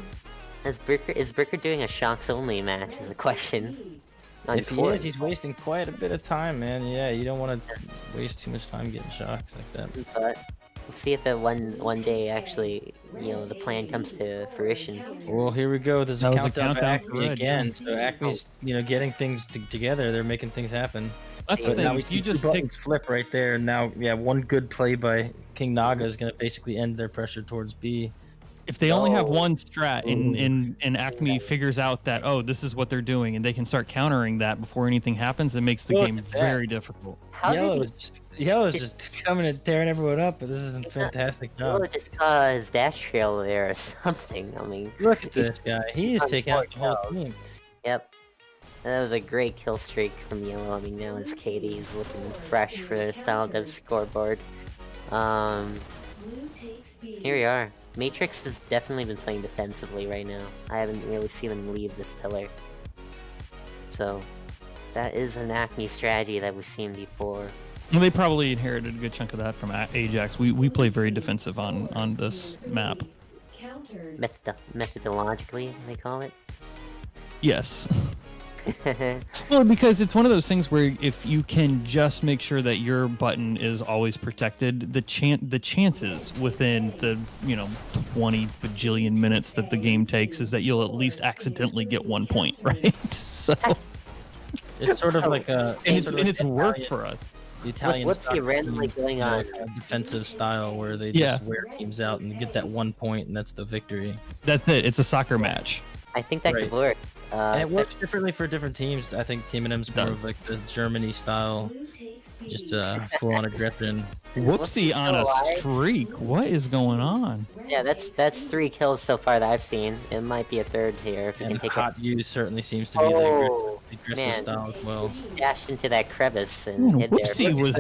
is Bricker doing a shocks only match? Is a question. On If he Corey. is, he's wasting quite a bit of time, man. Yeah, you don't want to waste too much time getting shocks like that. But we'll see if it one day actually, the plan comes to fruition. Well, here we go. There's a That was a countdown for countdown. Acme Good, again. yeah. So Acme's, getting things together. They're making things happen. That's the But now thing. we If you see two just pick, buttons flip right there. And now, yeah, one good play by King Naga is going to basically end their pressure towards B. if they only have Oh. one strat, and Acme figures out that this is what they're doing, and they can start countering that before anything happens, it makes the Look game at that. very difficult. How did Yellow's just coming and tearing everyone up, but this is a fantastic he? job. Just saw his dash trail there or something. I mean, Look at this guy. He is taking out the whole team. yep. That was a great kill streak from Yellow. I mean, now his KD's looking fresh for their style dev scoreboard. Here we are. Matrix has definitely been playing defensively right now. I haven't really seen him leave this pillar. So, that is an Acme strategy that we've seen before. Well, they probably inherited a good chunk of that from Ajax. We play very defensive on this map. Methodologically, they call it. Yes. Well, because it's one of those things where if you can just make sure that your button is always protected, the chances within the 20 bajillion minutes that the game takes is that you'll at least accidentally get 1 point, right? So It's sort of like a. and sort of it's like worked Italian- for us. The Italian What's the soccer randomly team, going on? kind of defensive style where they Yeah. just wear teams out and get that 1 point, and that's the victory. That's it. It's a soccer match. I think that Right. could work. And it especially- works differently for different teams. I think Team NM's more Does. of like the Germany style, just full on aggression. Whoopsie on a alive? streak. What is going on? Yeah, that's 3 kills so far that I've seen. It might be a third here if you And can take Hot U certainly seems to be Oh, the aggressive man. style as well. a dash into that crevice and Man, hit there. Whoopsie was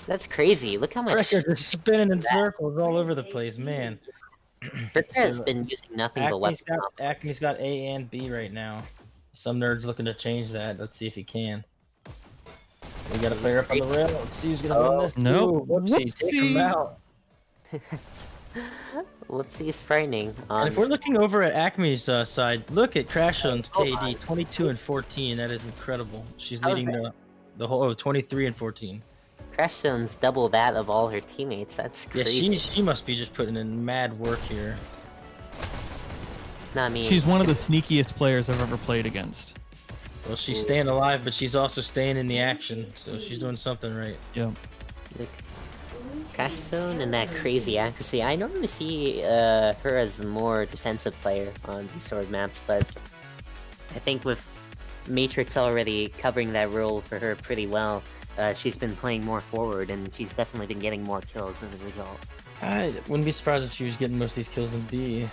That's crazy. Look how much Breckers is spinning in circles all over the place, man. Bricker has So, been using nothing but weapon combos. Acme's got A and B right now. Some nerd's looking to change that. Let's see if he can. We got a player up on the rail. Let's see who's gonna win this. No. Ooh, Whoopsie, take him Whoopsie. out. Whoopsie is frightening. And if we're looking over at Acme's side, look at Crashzone's Oh, KD, 22 and 14. That is incredible. She's How's leading the whole 23 and 14. Crash Zone's double that of all her teammates. That's Yeah, crazy. she must be just putting in mad work here. No, I mean, She's one of the sneakiest players I've ever played against. Well, she's staying alive, but she's also staying in the action, so she's doing something right. Yeah. like, Crash Zone and that crazy accuracy. I normally see her as a more defensive player on these sword maps, but I think with Matrix already covering that role for her pretty well, she's been playing more forward, and she's definitely been getting more kills as a result. I wouldn't be surprised if she was getting most of these kills in B.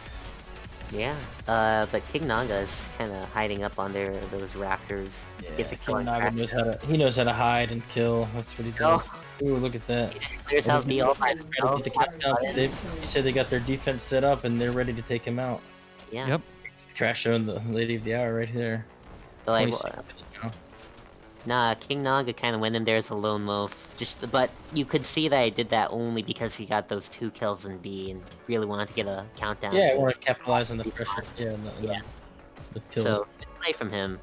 Yeah, but King Naga is kind of hiding up on those rafters. Gets a kill on Naga Crash. he knows how to hide and kill. That's what he does. Ooh, look at that. He just clears out B all by himself. He said they got their defense set up and they're ready to take him out. Yeah. Yep. Crash showing the lady of the hour right there. So, like, 20 seconds now. nah, King Naga kind of went in there as a lone wolf. But you could see that he did that only because he got those 2 kills in B and really wanted to get a countdown. Yeah, I want to capitalize on the pressure. Yeah, the kills. So, good play from him.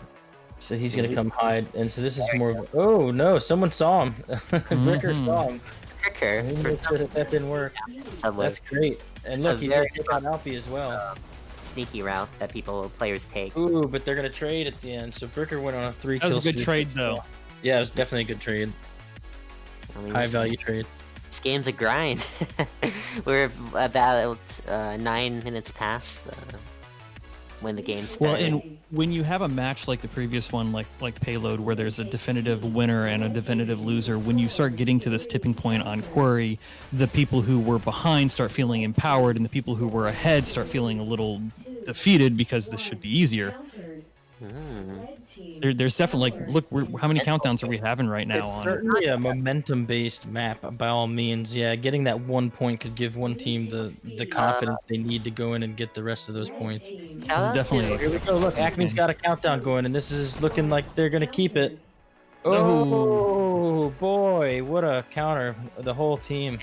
So he's gonna come hide, and so this is more of oh no, someone saw him. Bricker saw him. Tricker for That didn't work. some That's great. And It's a look, he's gonna very take on Alfie as well. sneaky route that players take. Ooh, but they're gonna trade at the end. So Bricker went on a 3 That kill was a good streak. trade, though. Yeah, it was definitely a good trade. I mean, High value trade. This game's a grind. We're about 9 minutes past when the game Well, started. and when you have a match like the previous one, like Payload, where there's a definitive winner and a definitive loser, when you start getting to this tipping point on Quarry, the people who were behind start feeling empowered, and the people who were ahead start feeling a little defeated because this should be easier. There's definitely look, how many countdowns are we having right now It's on? certainly a momentum-based map by all means. Yeah, getting that 1 point could give one team the confidence they need to go in and get the rest of those points. This is definitely. Here we go. Look, Acme's got a countdown going, and this is looking like they're gonna keep it. Oh. Oh boy, what a counter! The whole team.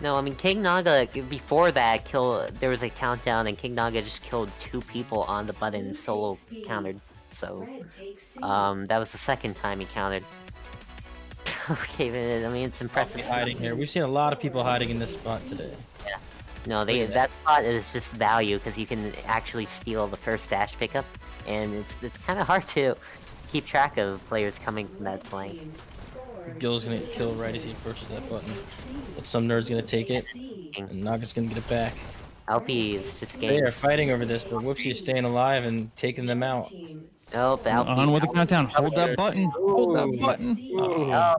No, I mean King Naga before that there was a countdown and King Naga just killed 2 people on the button solo countered. So that was the second time he countered. Okay, but, I mean it's impressive. Hiding here. We've seen a lot of people hiding in this spot today. No, that spot is just value because you can actually steal the first dash pickup, and it's kind of hard to keep track of players coming from that flank. Gil's gonna get killed right as he approaches that button. But some nerd's gonna take it, and Naga's gonna get it back. LP is just They getting. are fighting over this, but Whoopsie is staying alive and taking them out. Oh, LP. On with the countdown. Hold that button. Hold that button. Oh,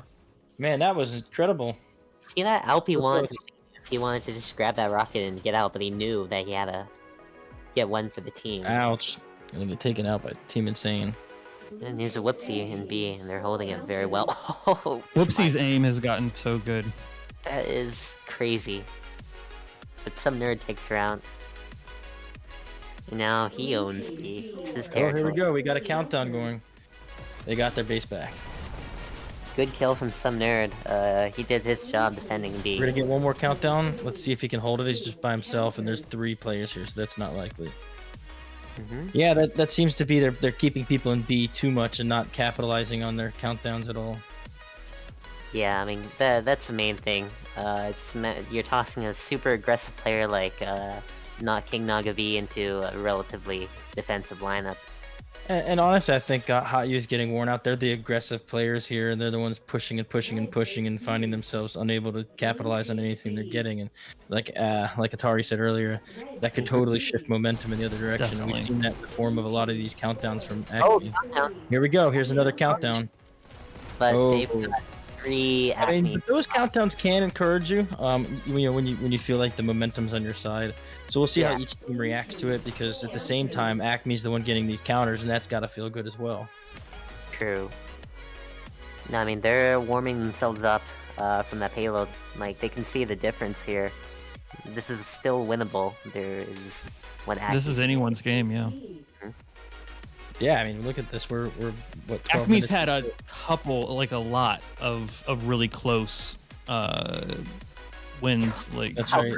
Man, that was incredible. see that LP he wanted to just grab that rocket and get out, but he knew that he had to get one for the team. Ouch. Gonna get taken out by Team Insane. And here's a Whoopsie in B, and they're holding it very well. Whoopsie's aim has gotten so good. That is crazy. But some nerd takes her out. And now he owns B. This is Oh, territory. here we go. We got a countdown going. They got their base back. Good kill from some nerd. He did his job defending B. We're gonna get one more countdown. Let's see if he can hold it. He's just by himself, and there's 3 players here, so that's not likely. Yeah, that seems to be they're keeping people in B too much and not capitalizing on their countdowns at all. Yeah, I mean that's the main thing. You're tossing a super aggressive player like not King Naga B into a relatively defensive lineup. And honestly, I think HOTU is getting worn out. They're the aggressive players here, and they're the ones pushing and pushing and pushing and finding themselves unable to capitalize on anything they're getting. And like Atari said earlier, that could totally shift momentum in the other direction. And Definitely. we've seen that in the form of a lot of these countdowns from Oh, Acme. countdown. Here we go. Here's another countdown. But Oh. they've got 3 I mean, Acme. but those countdowns can encourage you. When you feel like the momentum's on your side. So we'll see how each team reacts to it, because at the same time, Acme's the one getting these counters, and that's got to feel good as well. True. No, I mean they're warming themselves up from that payload. Like they can see the difference here. This is still winnable. There is what This is anyone's game, yeah. Yeah, I mean, look at this. We're what? 12 Acme's minutes had a into it. couple, like a lot of really close wins. Like That's right.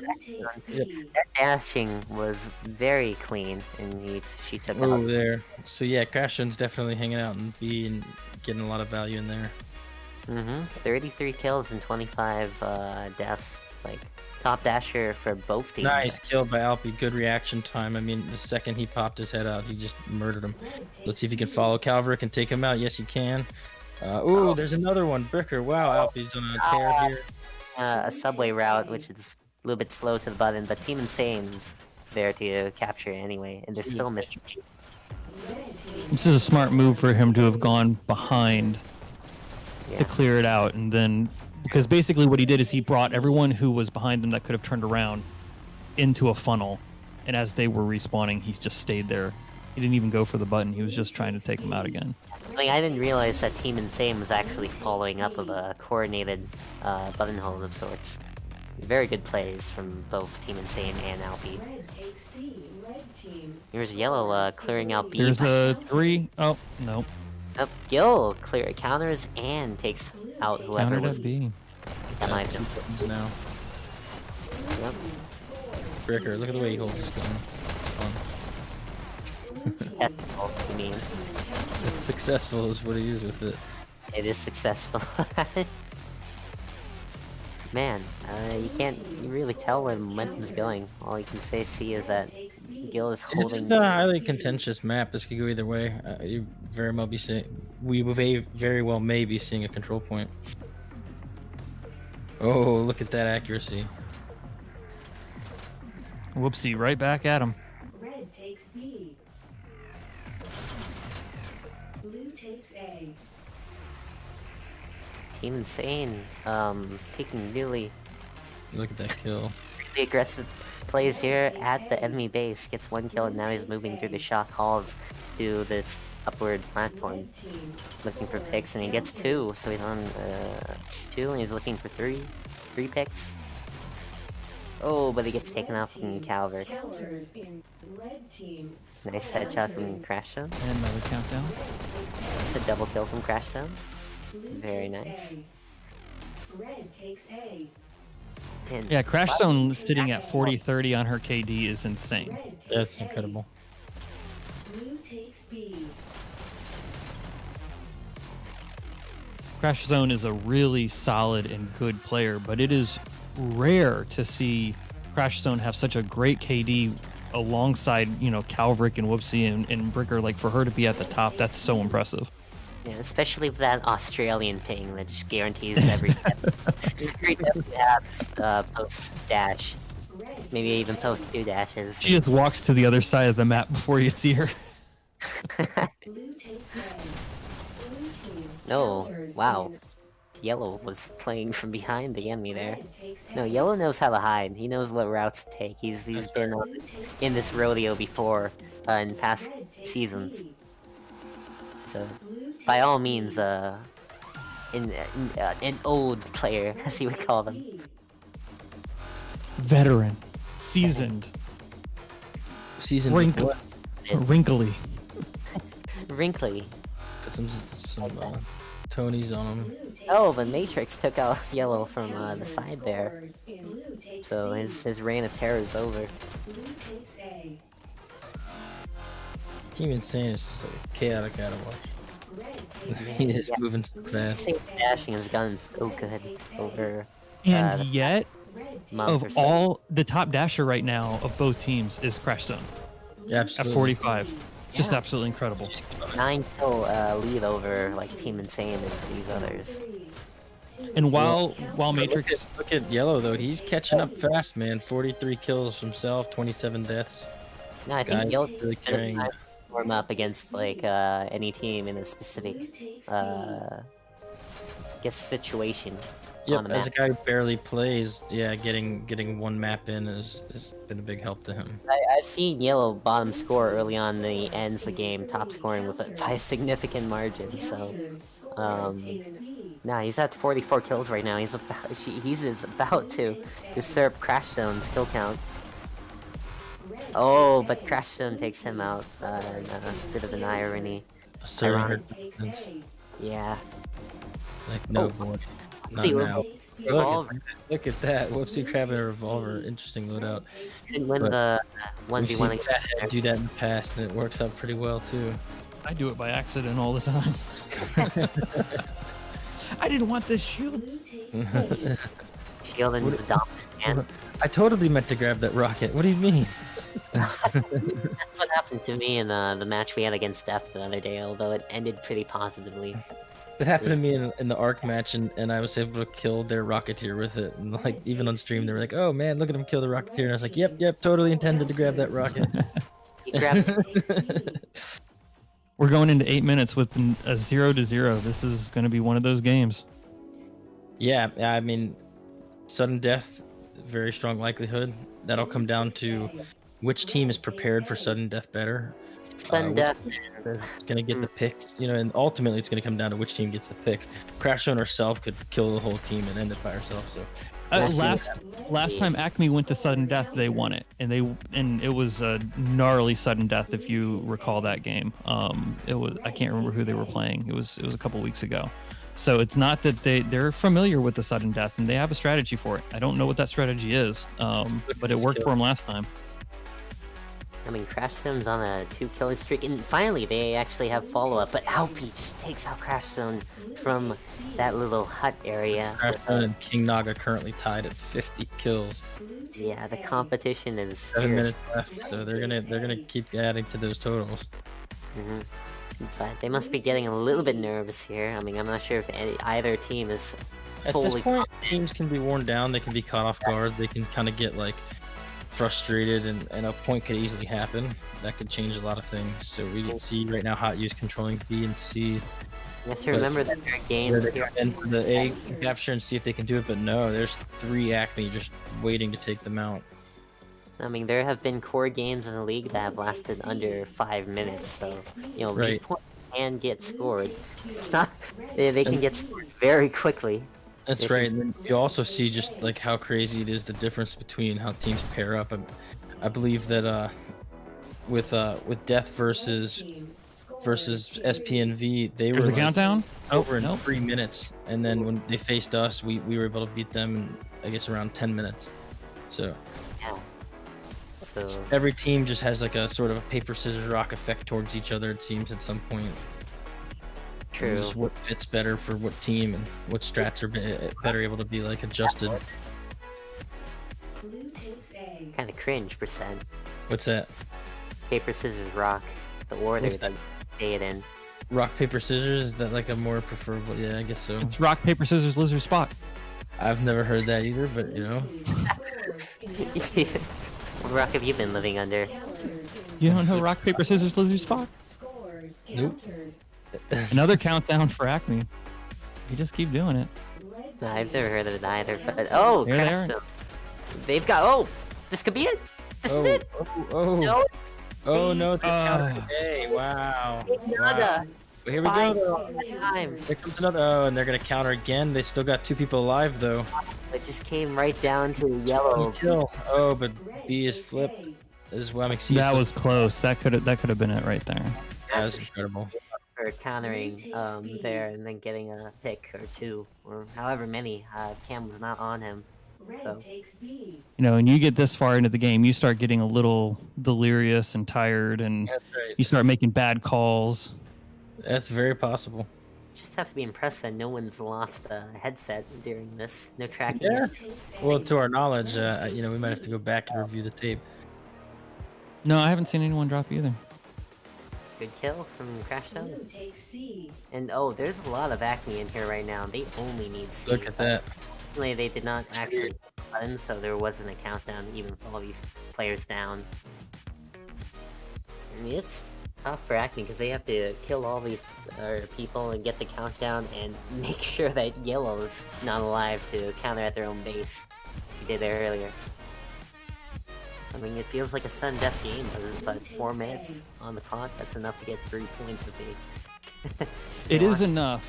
That dashing was very clean, and she took Oh, out. there. So yeah, Crashion's definitely hanging out in B and getting a lot of value in there. 33 kills and 25 deaths. Like, top dasher for both teams. Nice kill by Alpi. Good reaction time. I mean, the second he popped his head out, he just murdered him. Let's see if he can follow Calverick and take him out. Yes, he can. Ooh, there's another one. Bricker. Wow, Alpi's doing a tear here. A subway route, which is a little bit slow to the button, but Team Insane's there to capture it anyway, and they're still missing. This is a smart move for him to have gone behind Yeah. to clear it out, and then because basically what he did is he brought everyone who was behind him that could have turned around into a funnel, and as they were respawning, he just stayed there. He didn't even go for the button. He was just trying to take them out again. Like, I didn't realize that Team Insane was actually following up with a coordinated button hold of sorts. Very good plays from both Team Insane and Alpi. Here's Yellow clearing out B. There's the 3. Oh, no. Nope, Gil counters and takes out whoever Countered was at B. behind him. Buttons now. Yep. Bricker, look at the way he holds his gun. It's fun. Successful, you mean? Successful is what he is with it. It is successful. Man, you can't really tell where the momentum's going. All you can see is that Gil is This holding. is a highly contentious map. This could go either way. You very well be seeing. We very well may be seeing a control point. Oh, look at that accuracy. Whoopsie, right back at him. Red takes B. Blue takes A. Team Insane, taking really Look at that kill. aggressive plays here at the enemy base. Gets 1 kill and now he's moving through the shock halls to this upward platform, looking for picks, and he gets 2. So he's on 2 and he's looking for 3 picks. Oh, but he gets taken out from Calvert. Counters in red team. Nice headshot from Crash Zone. And another countdown. Just a double kill from Crash Zone. Blue Very takes nice. A. Red takes A. And Yeah, Crash Zone sitting at 40-30 on her KD is insane. Red takes That's A. incredible. Blue takes B. Crash Zone is a really solid and good player, but it is rare to see Crash Zone have such a great KD alongside, Calverick and Whoopsie and Bricker. Like, for her to be at the top, that's so impressive. yeah, especially with that Australian ping that just guarantees every every death post dash, Red maybe even post 2 dashes. She just walks to the other side of the map before you see her. Blue takes A. Blue team. No, counters wow. in Yellow was playing from behind the enemy there. red takes A. No, Yellow knows how to hide. He knows what routes to take. He's been Blue takes in this rodeo before in past Red takes seasons. B. So Blue takes by all means, an old player, as you would call them. B. Veteran, seasoned, Season Wrinkle. wrinkly. Wrinkly. Put some Tonys on him. Blue takes Oh, the Matrix took out Yellow from the side there. counters in blue takes So C. his reign of terror is over. Blue takes A. Team Insane is just like a chaotic out of watch. Red takes A. He is Yeah. moving so fast. Safe dashing has gotten so good over And the yet, Red month or of so. all the top dasher right now of both teams is Crash Zone at Absolutely. 45. Just Yeah. absolutely incredible. 9 kill lead over like Team Insane and these others. And while Matrix, Look at Yellow though. He's catching up fast, man. 43 kills himself, 27 deaths. No, I think Guys Yellow's really gonna carrying it. warm up against like any team in a specific situation Yep, on the as a map. guy who barely plays, yeah, getting one map in has been a big help to him. I've seen Yellow bottom score early on the ends the game, top scoring by a significant margin. So, nah, he's at 44 kills right now. He's about to usurp Crash Zone's kill count. Oh, but Crash Zone takes him out. Bit of an irony. Asserting her Ironic. defense. Yeah. Like, no, Oh. boy. Not See, now. Revolver Look at that. Whoopsie grabbing a revolver. Interesting loadout. could win But the We've 1v1 seen against Fathead do that in the past, and it works out pretty well too. I do it by accident all the time. I didn't want this shield. Blue takes A. Shield and the dominant hand. I totally meant to grab that rocket. What do you mean? That's what happened to me in the match we had against Death the other day, although it ended pretty positively. That happened to me in the Arc match, and I was able to kill their Rocketeer with it. And like even on stream, they were like, "Oh man, look at him kill the Rocketeer!" And I was like, "Yep, totally intended to grab that rocket." He grabbed We're going into 8 minutes with a 0-0. This is going to be one of those games. Yeah, I mean, sudden death, very strong likelihood. That'll come down to which team is prepared for sudden death better. sudden which death. is gonna get the picks, and ultimately it's gonna come down to which team gets the pick. Crash Zone herself could kill the whole team and end it by herself. So we'll see what Last time Acme went to sudden death, they won it, and it was a gnarly sudden death if you recall that game. I can't remember who they were playing. It was a couple weeks ago. So it's not that they're familiar with the sudden death and they have a strategy for it. I don't know what that strategy is, but it worked for them last time. I mean, Crash Zone's on a 2-kill streak, and finally they actually have follow-up, but Alpi just takes out Crash Zone from that little hut area. Crash Zone and King Naga currently tied at 50 kills. Yeah, the competition is 7 fierce. minutes left, so they're gonna keep adding to those totals. Mhm. But they must be getting a little bit nervous here. I mean, I'm not sure if either team is At fully this point, teams can be worn down. They can be caught off guard. They can kind of get like frustrated, and a point could easily happen. That could change a lot of things. So we can see right now HOTU's controlling B and C. You have to remember that there are games They here. come in for the A capture and see if they can do it, but no, there's 3 Acme just waiting to take them out. I mean, there have been core games in the league that have lasted under 5 minutes, so, these Right. points can get scored. It's not, they can get scored very quickly. That's If right. you- And then you also see just like how crazy it is, the difference between how teams pair up. I believe that with Death versus SPNV, they Here's were the like, countdown. over in nope. 3 minutes, and then when they faced us, we were able to beat them in, I guess, around 10 minutes. So Yeah. So, every team just has like a sort of a paper scissors rock effect towards each other, it seems, at some point. true. Just what fits better for what team and what strats are better able to be like adjusted. Blue takes A. Kind of cringe, percent. What's that? Paper, scissors, rock. The order What's that that? you say it in. Rock paper scissors, is that like a more preferable? Yeah, I guess so. It's rock, paper, scissors, lizard, spot. I've never heard that either, but What rock have you been living under? You don't know rock, paper, scissors, lizard, spot? Scores Nope. countered. Another countdown for Acme. You just keep doing it. Red No, I've team never heard of it either, but oh, There they Crash are. Zone. They've got, this could be it. This is it. oh, No, oh no, they Ah. counted today. Wow. Naga. Here we Fine. go. Time. Here comes another. Oh, and they're gonna counter again. They still got 2 people alive though. It just came right down to yellow. Kill. Oh, but Red B is takes flipped. A. This is what I'm excited. That was close. That could have been it right there. That was incredible. For countering there and then getting a pick or 2 or however many. Cam was not on him. Red So- takes B. And you get this far into the game, you start getting a little delirious and tired, and That's right. you start making bad calls. That's very possible. Just have to be impressed that no one's lost a headset during this. No tracking. Yeah. it. Takes A. Well, to our knowledge, we might have to go back and review the tape. No, I haven't seen anyone drop either. Good kill from Crash Zone. Blue takes C. And there's a lot of Acme in here right now. They only need C. Look at that. Fortunately, they did not actually hit the button, so there wasn't a countdown even for all these players down. And it's tough for Acme because they have to kill all these people and get the countdown and make sure that Yellow's not alive to counter at their own base. She did it earlier. I mean, it feels like a sudden death game, but 4 minutes on the clock, that's enough to get 3 points of the... It is enough.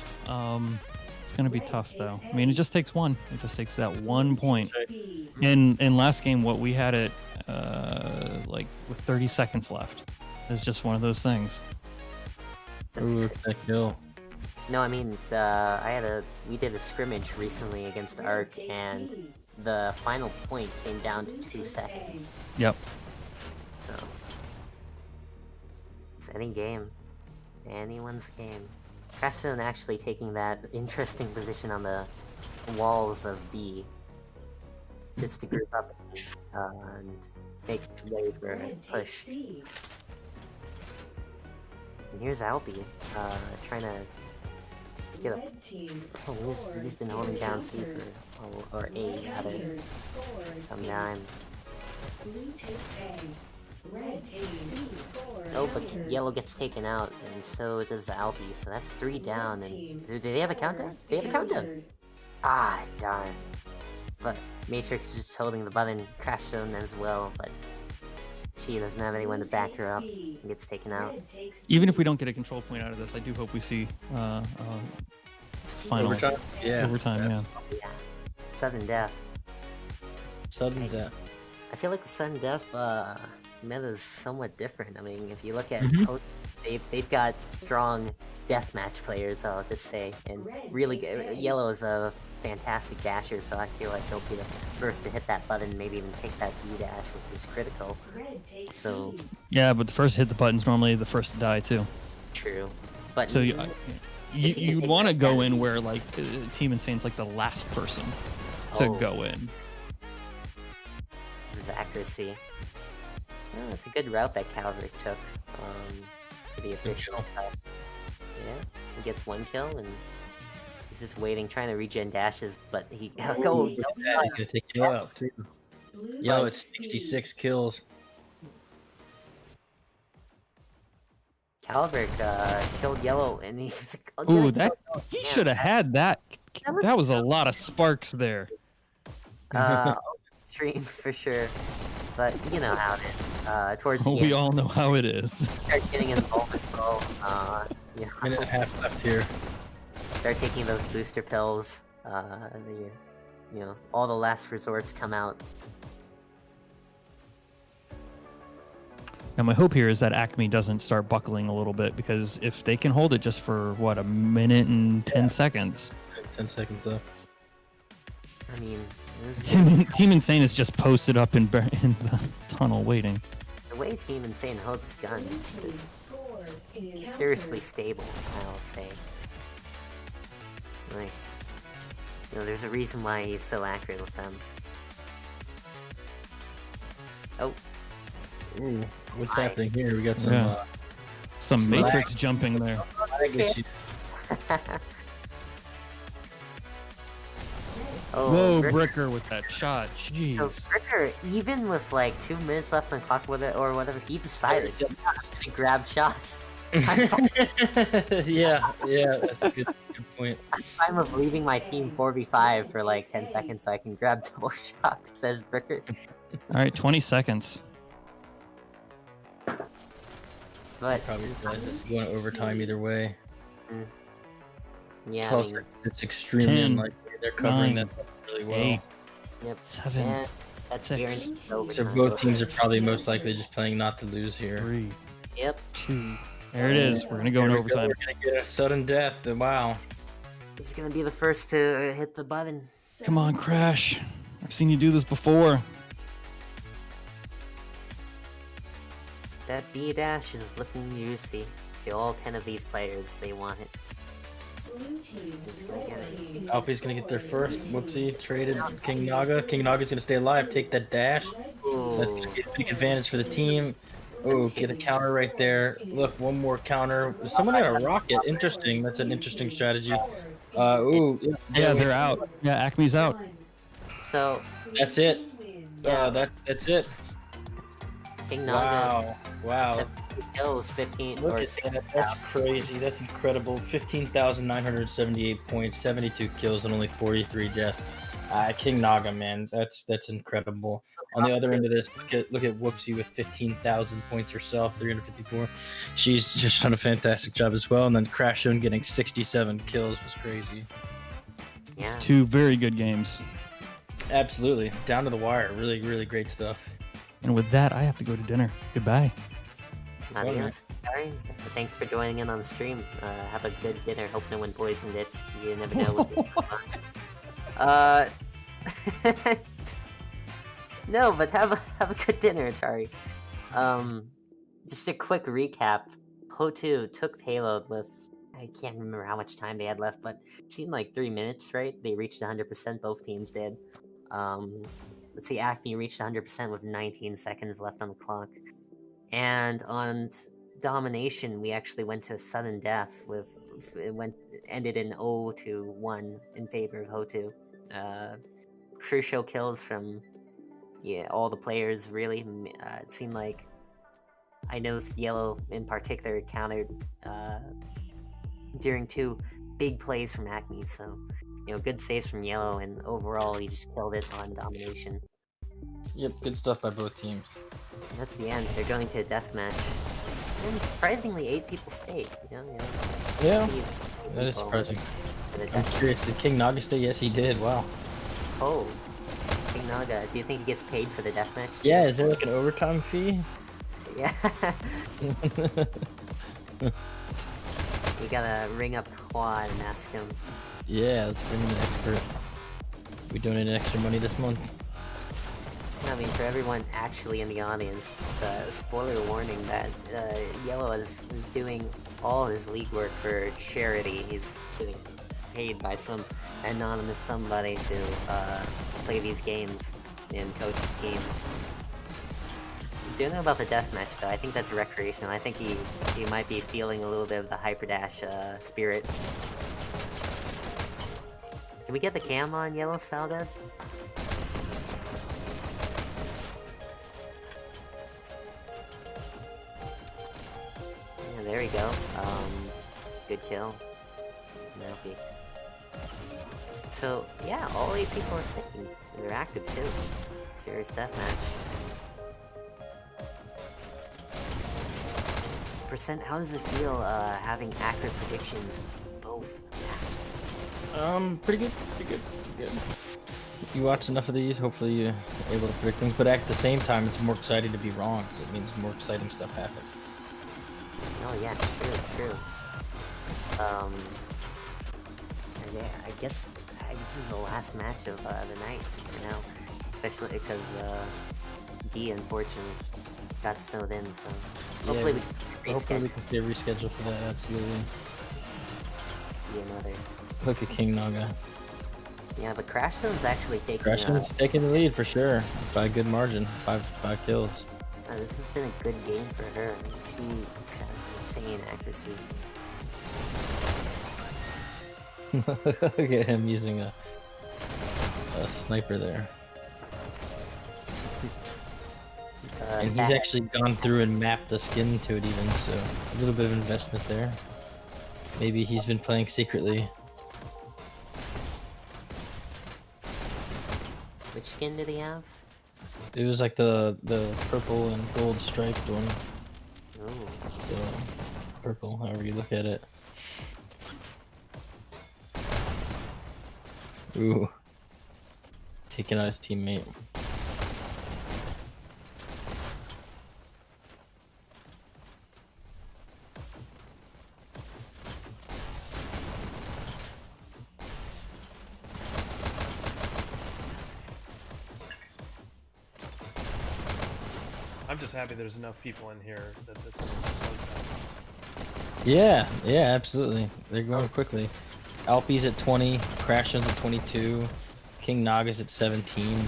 It's gonna be tough though. I mean, it just takes one. It just takes that 1 point. B. In last game, what we had it like with 30 seconds left. It's just one of those things. That's Ooh, that kill. No, I mean, we did a scrimmage recently against Arc, and the final point came down to 2 seconds. Yep. So, it's any game. Anyone's game. Crashstone actually taking that interesting position on the walls of B, just to group up and make way for a Red takes push. C. And here's Alpi, trying to get a. Red team Oh, he's been holding down C for, or A rather, some time. Blue takes A. Red takes C. Score Oh, but countered. yellow gets taken out, and so does Alpi, so that's 3 down, and do they have a countdown? They have a countdown! Countered. Ah, darn. But Matrix is just holding the button, Crashstone as well, but she doesn't have anyone to back her up and gets taken out. Red takes Even if we don't get a control point out of this, I do hope we see final Overtime? Yeah. overtime. Yeah. Yeah. Sudden death. Sudden death. I feel like the sudden death meta is somewhat different. I mean, if you look at Mhm. HOTU, they've got strong deathmatch players, I'll just say, and really good. Yellow is a fantastic dasher, so I feel like he'll be the first to hit that button, maybe even take that B dash, which is critical. Red takes So B. Yeah, but the first to hit the button's normally the first to die too. true, but So if he can you'd take want to that go seven- in where like Team Insane's like the last person to Oh. go in. his accuracy. Oh, it's a good route that Calvert took for the official kill. stuff. Yeah, he gets 1 kill and he's just waiting, trying to regen dashes, but he go. Look at that, he's gonna take you out too. Blue Yo, takes it's C. 66 kills. Calvert killed yellow, and he's Ooh, that he Yeah, should have had that. that looks That was a lot of sparks there. stream for sure. But you know how it is. Towards the We end, all know how it is. start getting involved as well. You know, Minute and a half left here. start taking those booster pills. You know, all the last resorts come out. Now my hope here is that ACME doesn't start buckling a little bit, because if they can hold it just for what, a minute and 10 seconds, 10 seconds left. I mean, this is Team Insane is just posted up in the tunnel waiting. the way Team Insane holds his guns is Scores encountered. seriously stable, I'll say. Like, you know, there's a reason why he's so accurate with them. Oh, Ooh, what's Hi. happening here? We got some Yeah. Some Slack. Matrix jumping there. lag issues. oh, Whoa, Rick- Bricker with that shot. So Jeez. Fricker, even with like 2 minutes left on the clock with it or whatever, he decided to grab shots. yeah, that's a good point. Time of leaving my team 4v5 for like 10 seconds so I can grab double shots, says Bricker. All right, 20 seconds. But Probably realizes it's going to overtime either way. yeah, I 12 mean, seconds, it's extremely 10, unlikely. They're covering 9, that really well. 8, yep. 7, Yeah, that's 6. guaranteed So overtime. both teams are probably most likely just playing not to lose here. 3, Yep, 2. There it is. We're gonna go in Here we overtime. We're gonna get a sudden death. Wow. he's gonna be the first to hit the button. Come on, Crash. I've seen you do this before. That B dash is looking juicy to all 10 of these players. They want it. Blue team. He's gonna get it. Red team. Alpi's gonna get there first. Whoopsie. Traded King Naga. King Naga's gonna stay alive. Take that dash. That's gonna be a big advantage for the team. Oh, get a counter right there. Look, one more counter. Someone had a rocket. Interesting. That's an interesting strategy. Ooh. Yeah, they're out. Yeah, Acme's out. So, That's it. Yeah. That's it. King Naga, Wow. 17 kills, 15 Look or at 6. that. That's crazy. That's incredible. 15,978 points, 72 kills, and only 43 deaths. King Naga, man, that's incredible. On the other end of this, look at Whoopsie with 15,000 points herself, 354. She's just done a fantastic job as well. And then Crashstone getting 67 kills was crazy. Yeah. It's 2 very good games. Absolutely, down to the wire. Really, really great stuff. And with that, I have to go to dinner. Goodbye. Adios. Sorry. Thanks for joining in on the stream. Have a good dinner. Hope no one poisoned it. You never know what this No, but have a good dinner, Atari. Just a quick recap. HOTU took payload with I can't remember how much time they had left, but it seemed like 3 minutes, right? They reached 100%, both teams did. Let's see, Acme reached 100% with 19 seconds left on the clock. And on domination, we actually went to a sudden death with ended in 0-1 in favor of HOTU. Crucial kills from all the players really. It seemed like I noticed Yellow in particular countered during 2 big plays from Acme, so good saves from Yellow, and overall he just killed it on domination. Yep, good stuff by both teams. And that's the end. They're going to a deathmatch. And surprisingly, 8 people stayed. Yeah, see that is people surprising. for the I'm deathmatch. curious, did King Naga stay? Yes, he did. Wow. Oh, King Naga, do you think he gets paid for the deathmatch? Yeah, is there like an overtime fee? Yeah. We gotta ring up Quad and ask him. Yeah, let's bring in an expert. We donated extra money this month. I mean, for everyone actually in the audience, spoiler warning that Yellow is doing all his league work for charity. He's getting paid by some anonymous somebody to play these games and coach his team. Don't know about the deathmatch though. I think that's recreational. I think he might be feeling a little bit of the hyperdash spirit. Did we get the cam on Yellow Saldev? Yeah, there we go. Good kill. Melky. So yeah, all 8 people are staying. They're active too. Serious deathmatch. Percent, how does it feel having accurate predictions in both maps? Pretty good, pretty good, pretty good. If you watch enough of these, hopefully you're able to predict them. But at the same time, it's more exciting to be wrong, because it means more exciting stuff happens. Oh yeah, true. Yeah, I guess this is the last match of the night for now, especially because D unfortunately got snowed in. So hopefully we can Hopefully we reschedule. can stay rescheduled for that. Absolutely. Be another. Look at King Naga. Yeah, but Crash Zone's actually taking. Crashman's taking the lead for sure by a good margin, five kills. This has been a good game for her. She just has insane accuracy. Look at him using a sniper there. And he's actually gone through and mapped the skin to it even, so a little bit of investment there. Maybe he's been playing secretly. Which skin did he have? It was like the purple and gold striped one. Oh. The purple, however you look at it. Ooh. Taking out his teammate. I'm just happy there's enough people in here that this is like Yeah, absolutely. They're going quickly. Alpi's at 20, Crashion's at 22, King Naga's at 17.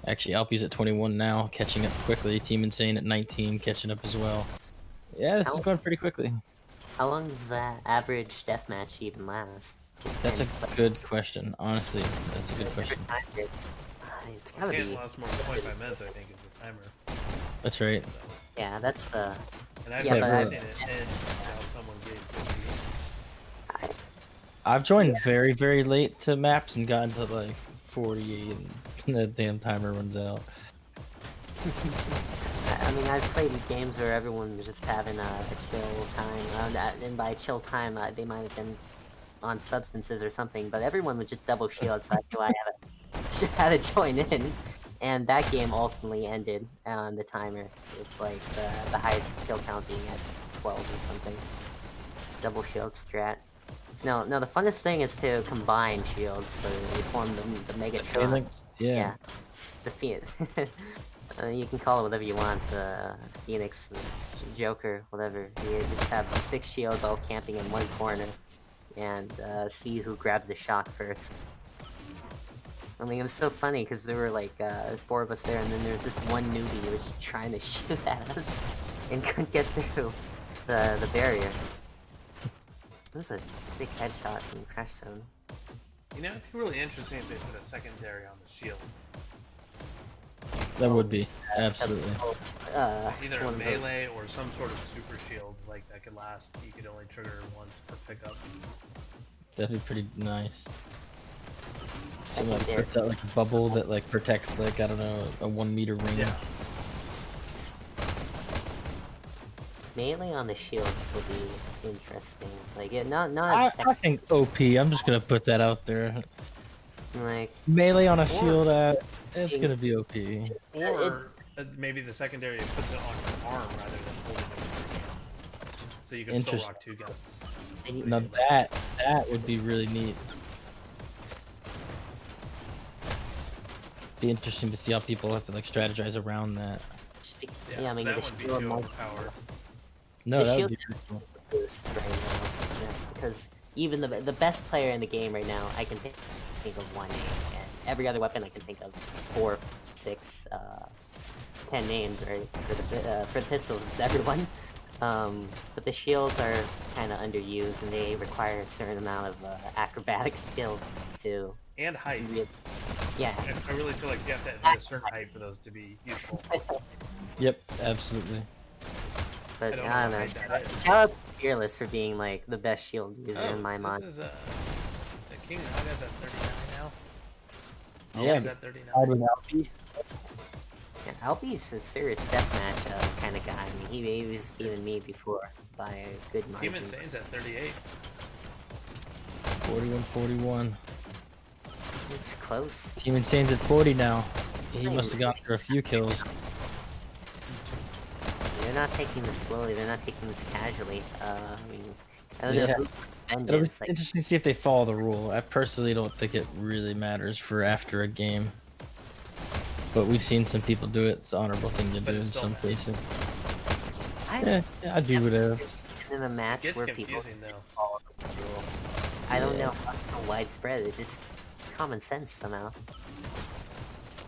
Actually, Alpi's at 21 now, catching up quickly. Team Insane at 19, catching up as well. Yeah, this is going pretty quickly. How long does that average deathmatch even last? That's a good question, honestly. That's a good question. It's gotta can't be. last more than 25 minutes, I think, is the timer. That's right. Yeah, that's And I've Yeah, never but seen it end without someone getting 50. I've joined very, very late to maps and gotten to like 48 and the damn timer runs out. I mean, I've played games where everyone was just having a chill time, and by chill time, they might have been on substances or something, but everyone would just double shield, so I knew I had to join in. And that game ultimately ended on the timer with like the highest kill count being at 12 or something. Double shield strat. No, the funnest thing is to combine shields, so you form the Megatron. Phalanx? Yeah. The You can call it whatever you want, Phoenix, Joker, whatever. You just have 6 shields all camping in one corner, and see who grabs the shot first. I mean, it was so funny because there were like 4 of us there, and then there was this one newbie who was trying to shoot at us and couldn't get through the barrier. It was a sick headshot from Crash Zone. You know, it'd be really interesting if they put a secondary on the shield. That would be absolutely. Either one a of those. melee or some sort of super shield, like that could last. You could only trigger once per pickup. That'd be pretty nice. So like, Secondary. puts out like a bubble that like protects like I don't know a 1 meter ring. Yeah. Melee on the shields would be interesting. Like, yeah, not I as think OP. I'm just gonna put that out there. like. Melee on a Or- shield, it's gonna be OP. Or maybe the secondary puts it on your arm rather than holding it in your hand. So you can still Interesting. rock 2 guns. And you, Now that would be really neat. Be interesting to see how people have to like strategize around that. yeah, I mean, that the would be shield too might overpowered. No, The that shield- would be pretty cool. boost right now. Yes, because even the best player in the game right now, I can think of 1 name, and every other weapon I can think of 4, 6, 10 names, right? For the pistols, it's everyone. But the shields are kind of underused, and they require a certain amount of acrobatic skill to And height. really, yeah. I really feel like you have to hit a certain height for those to be useful. Yep, absolutely. But I don't know I what don't know. height that is. Shout out to Fearless for being like the best shield user in my this mind. is the King Naga's at 39 now. Yeah, He's at 39. Side with Alfie. Yeah, Alpi's a serious deathmatch kind of guy. I mean, he was beating me before by a good Team margin. Insane's at 38. 41-41. It's close. Team Insane's at 40 now. He must have gotten through a few kills. They're not taking this slowly. They're not taking this casually. I mean, I don't know. Yeah. Who It'll be vengeance, like, interesting to see if they follow the rule. I personally don't think it really matters for after a game. But we've seen some people do it. It's an honorable thing to But do it in still some matters. cases. I Yeah, I'd do whatever. in a match Gets where people confusing though. follow the rule. I don't know how widespread. It's common sense somehow.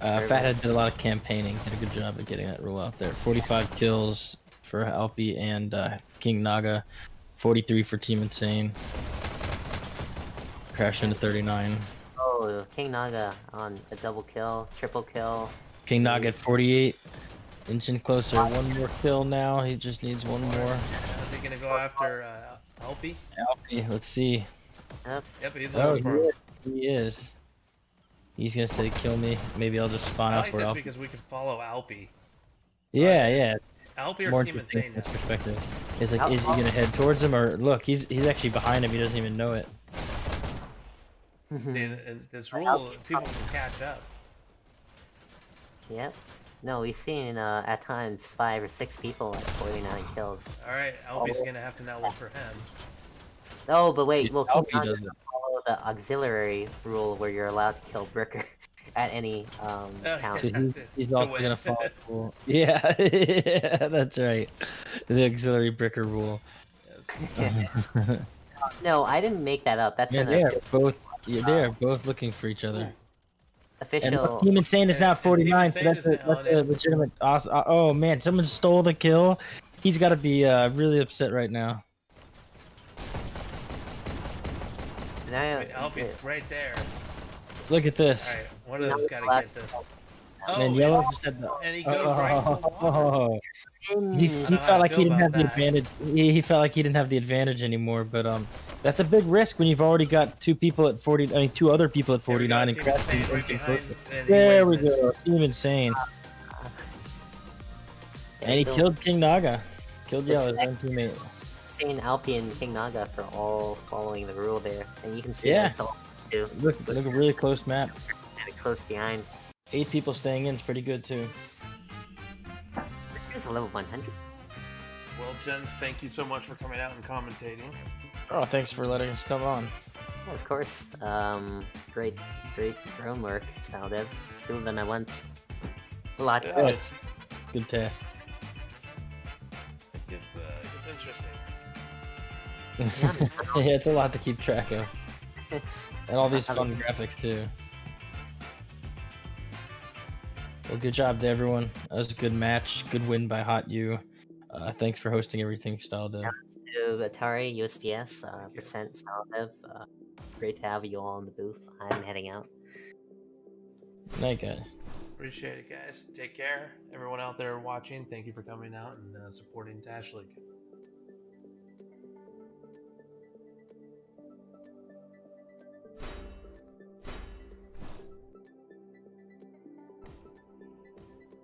Fathead did a lot of campaigning. Did a good job of getting that rule out there. 45 kills for Alpi and King Naga. 43 for Team Insane. Crashed into 39. Oh, King Naga on a double kill, triple kill. King Naga at 48. Inching closer. 1 more kill now. He just needs 1 more. Is he gonna go after Alpi? Alpi, let's see. Yep. Yep, he's Oh, looking for him. he is. He's gonna say kill me. Maybe I'll just spawn I out like for this Alpi. because we can follow Alpi. Yeah, yeah. Alpi or More Team interesting Insane from this now. perspective. Is like, is he gonna head towards him or look? He's actually behind him. He doesn't even know it. This rule, people can catch up. Yep. No, we've seen at times 5 or 6 people at 49 kills. Alright, Alpi's gonna have to now look for him. Oh, but wait, See, well, King Alpi Naga doesn't. follow the auxiliary rule where you're allowed to kill Bricker at any count. So Yeah. he's The also way- gonna follow the rule. Yeah, yeah, that's right. The auxiliary bricker rule. No, I didn't make that up. That's Yeah, an they are both. Yeah, they are both looking for each other. And official. look, Team Insane is now And Team 49. So Insane that's is a, now that's a in. legitimate. Awesome. Oh man, someone stole the kill. He's got to be really upset right now. Now, Wait, Alpi's right there. Look at this. Alright, one of them's gotta get this. Oh, Man, Yellow just had the. and he goes right to the water. Oh, he I don't know how felt I like feel he didn't about have the that. advantage. He felt like he didn't have the advantage anymore. But that's a big risk when you've already got 2 people at 40. I mean, 2 other people at There we go, 49 and Team crashing. Insane right behind, and he There we wins it. go. Team Insane. And he killed King Naga. Killed It's Yellow, his own teammate. Insane, Alpi, and King Naga for all following the rule there, and you can see Yeah. that's all too. Look a really close map. Kind of close behind. 8 people staying in is pretty good too. Here's a level 100. Well, gents, thank you so much for coming out and commentating. Oh, thanks for letting us come on. Yeah, of course. Great drone work, style dev. 2 of them at once. A lot. Yeah, it's good task. it gets interesting. Yeah, it's a lot to keep track of. And all these fun graphics too. Well, good job to everyone. That was a good match. Good win by HOTU. Thanks for hosting everything, Staldev. To Atari, USPS, percent Staldev. Great to have you all in the booth. I'm heading out. Night, guys. Appreciate it, guys. Take care. Everyone out there watching, thank you for coming out and supporting Dash League.